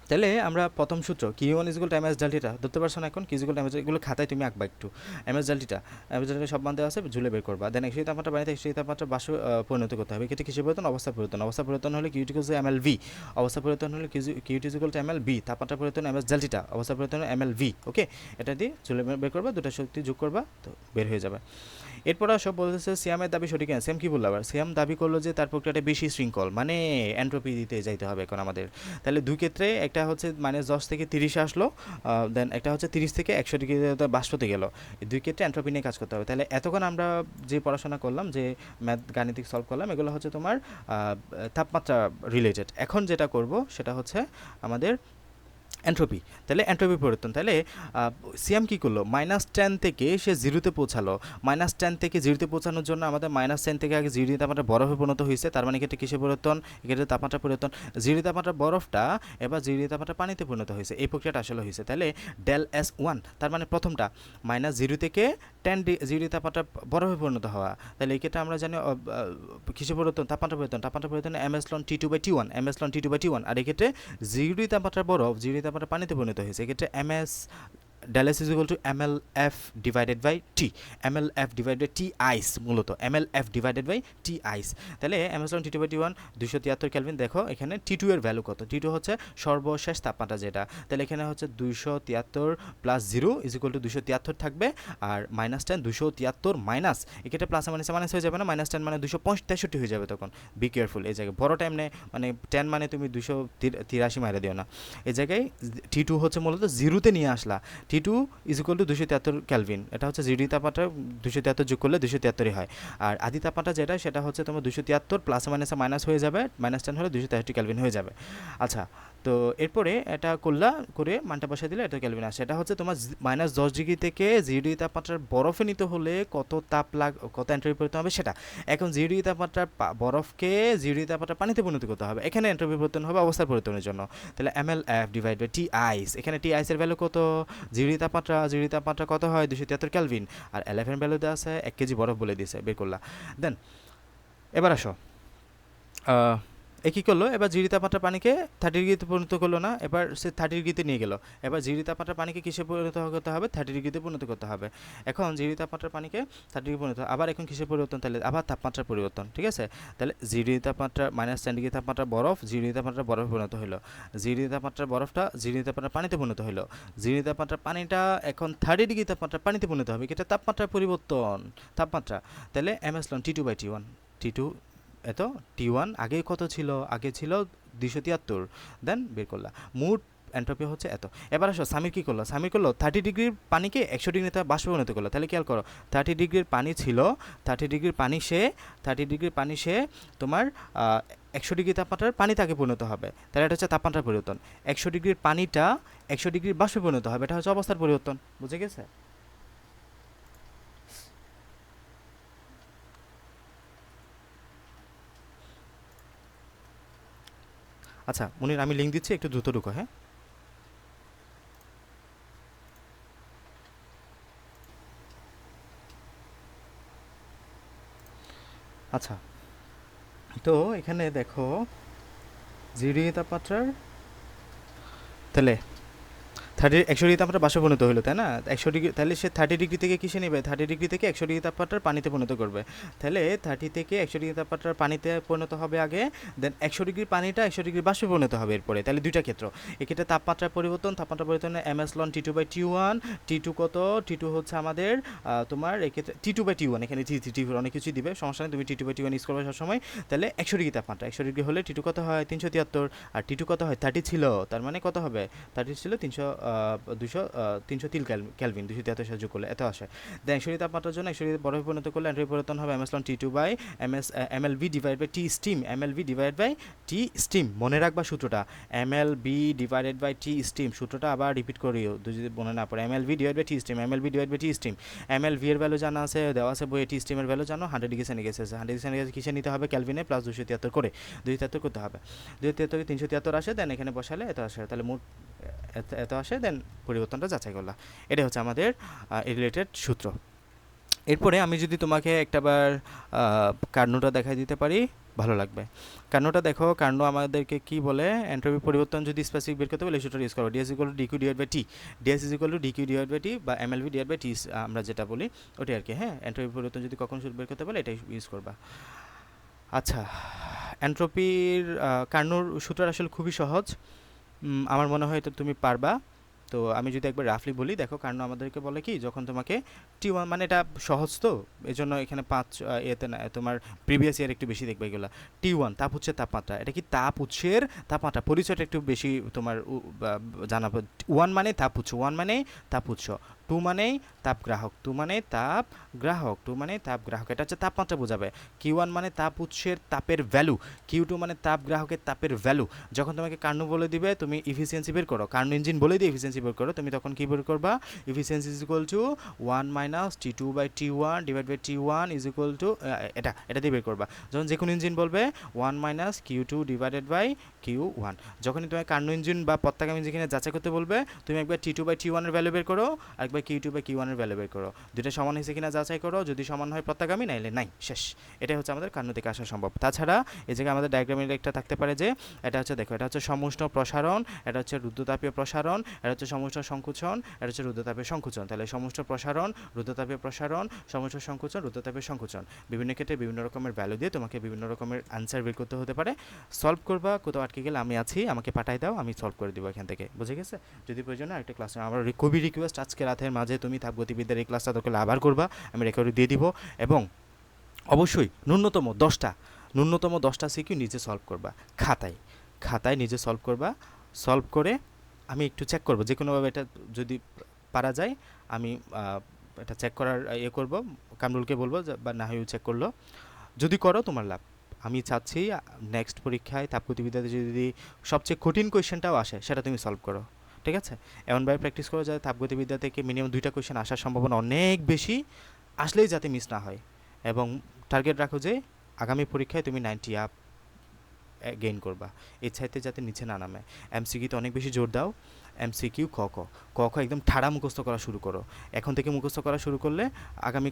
তাহলে আমরা প্রথম সূত্র Q one is equal to MS del theta ধরতে পারছো না? এখন Q is equal to MS, এগুলো খাতায় তুমি আঁকবা একটু। এমএস ডেল থিটা সব মান দেওয়া আছে, ঝুলে বের করবা। দেন 100 তাপমাত্রা পানিতে 100 তাপমাত্রা বাষ্পে পরিণত করতে হবে। এক্ষেত্রে কিসের পরিবর্তন? অবস্থা পরিবর্তন। অবস্থা পরিবর্তন হলে Q is equal to MLV, অবস্থা পরিবর্তন হলে Q is equal to MLB, তাপমাত্রা পরিবর্তন এমএস ডেল থিটা, অবস্থা পরিবর্তন MLV। ওকে, এটা দিয়ে ঝুলে বের করবা, দুটো শক্তি যোগ করবা, তো বের হয়ে যাবে। এরপর সব বলতেছে সিয়ামের দাবি সঠিক না। সিয়াম কি বললো আবার? সিয়াম দাবি করলো যে তার প্রক্রিয়াটা বেশি শৃঙ্খল, মানে এন্ট্রপি দিতে যাইতে হবে এখন আমাদের। তাহলে দুই ক্ষেত্রে একটা হচ্ছে -10 থেকে 30 আসলো, দেন একটা হচ্ছে 30 থেকে 100 ডিগ্রি বাষ্পতে গেল। এই দুই ক্ষেত্রে এন্ট্রপি নিয়ে কাজ করতে হবে। তাহলে এতক্ষণ আমরা যে পড়াশোনা করলাম, যে ম্যাথ গাণিতিক সলভ করলাম, এগুলো হচ্ছে তোমার তাপমাত্রা রিলেটেড। এখন যেটা করব সেটা হচ্ছে আমাদের এন্ট্রপি। তাহলে এন্ট্রপি পরিবর্তন, তাহলে সিএম কী করলো? -10 থেকে সে 0-তে পৌঁছালো। -10 থেকে 0-তে পৌঁছানোর জন্য আমাদের -10 থেকে আগে 0 ডিগ্রি তাপমাত্রা বরফে পরিণত হয়েছে, তার মানে এক্ষেত্রে কিসে পরিবর্তন? এক্ষেত্রে তাপমাত্রা পরিবর্তন। 0 ডিগ্রি তাপমাত্রা বরফটা এবার 0 ডিগ্রি তাপমাত্রা পানিতে পরিণত হয়েছে, এই প্রক্রিয়াটা আসলে হয়েছে। তাহলে ডেল S1, তার মানে প্রথমটা -0 থেকে 0 ডিগ্রি তাপমাত্রা বরফে পরিণত হওয়া। তাহলে এই ক্ষেত্রে আমরা জানি কিসে পরিবর্তন? তাপমাত্রা পরিবর্তন। তাপমাত্রা পরিবর্তন MS ln T2/T1, MS ln T2/T1। আর এক্ষেত্রে 0 ডিগ্রি তাপমাত্রা বরফ 0 ডিগ্রি তাপমাত্রা পানিতে পরিণত হয়েছে, এক্ষেত্রে MS del S is equal to MLF divided by T, MLF divided T ice, মূলত MLF divided by T ice. তাহলে MS ln T2/T1 273 কেলভিন। দেখো এখানে T2 এর ভ্যালু কত? T2 হচ্ছে সর্বশেষ তাপমাত্রা যেটা, তাহলে এখানে হচ্ছে 273 প্লাস 0 ইজ ইকুয়াল টু 273 থাকবে, আর -10 273 মাইনাস, এক্ষেত্রে প্লাস মাইনাস হয়ে যাবে না, -10 মানে 265 হয়ে যাবে। তখন বি কেয়ারফুল, এই জায়গায় বড় টাইম নেই, মানে 10 মানে তুমি 283 মাইরে দিও না। এই জায়গায় T2 হচ্ছে মূলত 0-তে নিয়ে আসলা, T2 is equal two 273 kelvin. এটা হচ্ছে 0 ডিগ্রি তাপমাত্রা 273 যোগ করলে 273 হয়। আর আদি তাপমাত্রা যেটা, সেটা হচ্ছে তোমার 273 প্লাস মাইনাসে মাইনাস হয়ে যাবে, -10 হলে 263 কেলভিন হয়ে যাবে। আচ্ছা, তো এরপরে এটা করলা করে মানটা বসাই দিলে এটা কেলভিন আসে। এটা হচ্ছে তোমার -10 ডিগ্রি থেকে 0 ডিগ্রি তাপমাত্রার বরফে নিতে হলে কত এন্ট্রপি পরিবর্তন হবে সেটা। এখন 0 ডিগ্রি তাপমাত্রার বরফকে 0 ডিগ্রি তাপমাত্রার পানিতে পরিণত করতে হবে, এখানে এন্ট্রপি পরিবর্তন হবে অবস্থার পরিবর্তনের জন্য। তাহলে mlf ডিভাইড বাই টি আইস, এখানে টি আইসের ভ্যালু কত, 0 ডিগ্রি তাপমাত্রা কত হয় 273 কেলভিন, আর LF এর ভ্যালু দেওয়া আছে 1 কেজি বরফ বলে দিয়েছে, বের করলা। দেন এবার আসো কী করলো, এবার 0 ডিগ্রি তাপমাত্রার পানিকে 30 ডিগ্রিতে পরিণত করলো না, এবার সে 30 ডিগ্রিতে নিয়ে গেল। এবার 0 ডিগ্রি তাপমাত্রার পানিকে কিসে পরিণত করতে হবে, 30 ডিগ্রিতে পরিণত করতে হবে। এখন 0 ডিগ্রি তাপমাত্রার পানিকে 30 ডিগ্রি পরিণত, আবার এখন কিসের পরিবর্তন, তাহলে আবার তাপমাত্রার পরিবর্তন, ঠিক আছে। তাহলে 0 ডিগ্রি তাপমাত্রা -10 ডিগ্রি তাপমাত্রার বরফ 0 ডিগ্রি তাপমাত্রার বরফে পরিণত হলো, 0 ডিগ্রি তাপমাত্রার বরফটা 0 ডিগ্রি তাপমাত্রার পানিতে পরিণত হলো, 0 ডিগ্রি তাপমাত্রার পানিটা এখন 30 ডিগ্রি তাপমাত্রার পানিতে পরিণত হবে, এটা তাপমাত্রার পরিবর্তন, তাপমাত্রা। তাহলে ms ln T2 by T1, T2 এত, T1 আগে কত ছিল, আগে ছিল 273, দেন বের করলা মোট এন্ট্রপি হচ্ছে এত। এবার আসো সামির কী করলো, সামির করলো 30 ডিগ্রির পানিকে 100 ডিগ্রিতে বাষ্পে পরিণত করলো। তাহলে খেয়াল করো 30 ডিগ্রির পানি ছিল, 30 ডিগ্রির পানি সে তোমার 100 ডিগ্রি তাপমাত্রার পানি তাকে পরিণত হবে, তাহলে এটা হচ্ছে তাপমাত্রার পরিবর্তন। 100 ডিগ্রির পানিটা 100 ডিগ্রির বাষ্পে পরিণত হবে, এটা হচ্ছে অবস্থার পরিবর্তন, বুঝে গেছে। আচ্ছা মুনির, আমি লিঙ্ক দিচ্ছি, একটু দ্রুত ঢুকো, হ্যাঁ। আচ্ছা, তো এখানে দেখো 0 ডিগ্রি তাপমাত্রার, তাহলে 100 ডিগ্রি তাপমাত্রা বাষ্পে পরিণত হলো, তাই না। 100 ডিগ্রি, তাহলে সে 30 ডিগ্রি থেকে কিসে নেবে, 30 ডিগ্রি থেকে 100 ডিগ্রি তাপমাত্রার পানিতে পরিণত করবে। তাহলে 30 থেকে 100 ডিগ্রি তাপমাত্রার পানিতে পরিণত হবে আগে, দেন 100 ডিগ্রির পানিটা 100 ডিগ্রি বাষ্পে পরিণত হবে এরপরে। তাহলে দুইটা ক্ষেত্র, এক্ষেত্রে তাপমাত্রার পরিবর্তনে ms ln T2 by T1, T2 কত, T2 হচ্ছে আমাদের তোমার এক্ষেত্রে T2 বাই T1, এখানে T3 অনেক কিছুই দিবে, সমস্যা নেই, তুমি T2 বাই T1 ইউজ করবে সবসময়। তাহলে 100 ডিগ্রি তাপমাত্রা, 100 ডিগ্রি হলে T2 কত হয় 373, আর T2 কত হয় 30 ছিল, তার মানে কত হবে 30 ছিল 303 কেলভিন, 273 সাহায্য করলে এত আসে। দেন 100 ডিগ্রি তাপমাত্রার জন্য 100 ডিগ্রি বরফে পরিণত করলে এন্ট্রপি পরিবর্তন হবে ms ln T2 by mlv divide by T steam, mlv divide by T steam, মনে রাখবা সূত্রটা, mlv divided by T steam, সূত্রটা আবার রিপিট করিও যদি মনে না পড়ে, mlv divide by T steam, mlv divide by T steam, mlv এর ভ্যালু জানা আছে, দেওয়া আছে বইয়ে, T স্টিমের ভ্যালু জানো 100 ডিগ্রি সেন্টিগ্রেড আছে, 100 ডিগ্রি সেন্টিগ্রেড কিসে নিতে হবে, ক্যালভিনে, প্লাস 273 করে 273 করতে হবে, 273 কে 373 আসে, দেন এখানে বসালে এত আসে, তাহলে মোট এত আসে, দেন পরিবর্তনটা যাচাই করলা। এটা হচ্ছে আমাদের রিলেটেড সূত্র। এরপরে আমি যদি তোমাকে একটাবার কার্নোটা দেখাই দিতে পারি ভালো লাগবে। কার্নোটা দেখো, কার্নো আমাদেরকে কি বলে, এন্ট্রপি পরিবর্তন যদি স্পেসিফিক বের করতে বলে এই সূত্রটা ইউজ করো, ds equal to dq divide by t, ds equal to dq divide by t বা mlv ডিভাইড বাই t আমরা যেটা বলি ওটাই আর কি, হ্যাঁ। এন্ট্রপি পরিবর্তন যদি কখন সূত্র বের করতে বলে এটাই ইউজ করবা। আচ্ছা, এন্ট্রপির কার্নোর সূত্র আসলে খুবই সহজ, আমার মনে হয় তো তুমি পারবা। তো আমি যদি একবার রাফলি বলি, দেখো কারণ আমাদেরকে বলে কি, যখন তোমাকে T1, মানে এটা সহজ তো এই জন্য এখানে 5 এতে না, তোমার প্রিভিয়াস ইয়ার একটু বেশি দেখবে এগুলো। T1 তাপ উৎসের তাপমাত্রা, এটা কি তাপ উৎসের তাপমাত্রা, পরিচয়টা একটু বেশি তোমার জানাবো। 1 মানে তাপ উৎস, 1 মানে তাপ উৎস, 2 মানে তাপ গ্রাহক, 2 মানে তাপ গ্রাহক, 2 মানে তাপ গ্রাহক, এটা হচ্ছে তাপমাত্রা বোঝাবে। Q1 মানে তাপ উৎসের তাপের ভ্যালু, Q2 মানে তাপ গ্রাহকের তাপের ভ্যালু। যখন তোমাকে কার্নো বলে দিবে, তুমি ইফিসিয়েন্সি বের করো, কার্নো ইঞ্জিন বলে দিয়ে ইফিসিয়েন্সি বের করো, তুমি তখন কী বের করবা, efficiency is equal to 1 minus T2 by T1 divide by T1 is equal to এটা দিয়ে বের করবা। যখন যে কোনো ইঞ্জিন বলবে 1 minus Q2 divided by Q1, যখনই তোমার কার্নো ইঞ্জিন বা পত্তাগামী ইঞ্জিনে যাচাই করতে বলবে, তুমি একবার T2 বাই T1 এর ভ্যালু বের করো, আর একবার Q2 বাই Q1 এর ভ্যালু বের করো, দুটো সমান হয়েছে কিনা যাচাই করো, যদি সমান হয় পত্তাগামী, নাইলে নাই, শেষ। এটাই হচ্ছে আমাদের কার্নো থেকে আসা সম্ভব। তাছাড়া এই জায়গায় আমাদের ডায়াগ্রামের একটা থাকতে পারে যে, এটা হচ্ছে দেখো, এটা হচ্ছে সমুষ্ণ প্রসারণ, এটা হচ্ছে রুদ্রতাপীয় প্রসারণ, এটা হচ্ছে সমুষ্ণ সংকুচন, এটা হচ্ছে রুদ্রতাপীয় সংকুচন। তাহলে সমুষ্ণ প্রসারণ, রুদ্রতাপীয় প্রসারণ, সমুষ্ণ সংকুচন, রুদ্রতাপীয় সংকুচন, বিভিন্ন ক্ষেত্রে বিভিন্ন রকমের ভ্যালু দিয়ে তোমাকে বিভিন্ন রকমের আনসার বের করতে হতে পারে। সলভ করবা, কোথাও আটকে গেলে আমি আছি, আমাকে পাঠাই দাও, আমি সলভ করে দেবো এখান থেকে, বুঝে গেছে। যদি প্রয়োজন হয় আরেকটা ক্লাস, আমার খুবই রিকোয়েস্ট, আজকে রাতের মাঝে তুমি তাপগতিবিদ্যার এই ক্লাসটা তোকে আবার করবা, আমি রেকর্ড দিয়ে দিব, এবং অবশ্যই ন্যূনতম 10টা সিকিউ নিজে সলভ করবা, খাতায় নিজে সলভ করবা। সলভ করে আমি একটু চেক করব, যে কোনোভাবে এটা যদি পারা যায় আমি এটা চেক করার করবো, কামরুলকে বলবো বা না হয় চেক করলো, যদি করো তোমার লাভ, আমি চাচ্ছি নেক্সট পরীক্ষায় তাপগতিবিদ্যাতে যদি সবচেয়ে কঠিন কোয়েশ্চেনটাও আসে সেটা তুমি সলভ করো, ঠিক আছে? এমনভাবে প্র্যাকটিস করো যাতে তাপগতিবিদ্যা থেকে মিনিমাম 2টা কোয়েশ্চেন আসার সম্ভাবনা অনেক বেশি, আসলেই যাতে মিস না হয়। এবং টার্গেট রাখো যে আগামী পরীক্ষায় তুমি 90 আপ গেইন করবা, এর চাইতে যাতে নিচে না নামে। এমসিকিউতে অনেক বেশি জোর দাও। এমসিকিউ ক খ একদম ঠাড়া মুখস্থ করা শুরু করো। এখন থেকে মুখস্থ করা শুরু করলে আগামী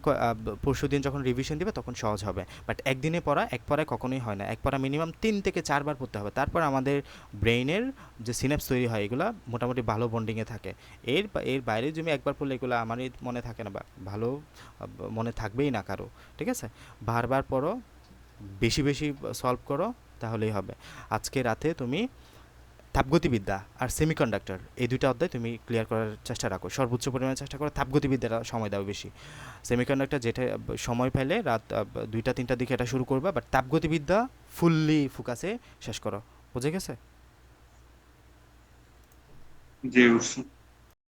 পরশু দিন যখন রিভিশন দিবে তখন সহজ হবে। বাট একদিনে পড়া এক পড়ায় কখনোই হয় না, এক পড়া মিনিমাম 3 থেকে 4 বার পড়তে হবে, তারপর আমাদের ব্রেইনের যে সিনাপস তৈরি হয় এগুলো মোটামুটি ভালো বন্ডিংয়ে থাকে। এর বাইরে তুমি একবার পড়লে এগুলো আমারই মনে থাকে না, বা ভালো মনে থাকবেই না কারো, ঠিক আছে? বারবার পড়ো, বেশি বেশি সলভ করো, তাহলেই হবে। আজকে রাতে তুমি তাপগতিবিদ্যা আর সেমিকন্ডাক্টর এই 2টা অধ্যায় তুমি ক্লিয়ার করার চেষ্টা রাখো, সর্বোচ্চ পরিমাণে চেষ্টা করো। তাপগতিবিদ্যাটা সময় দাও বেশি, সেমিকন্ডাক্টর যেটা সময় পাইলে রাত 2টা 3টার দিকে এটা শুরু করবা, বাট তাপগতিবিদ্যা ফুললি ফোকাসে শেষ করো। বুঝে গেছে? জি অবশ্যই।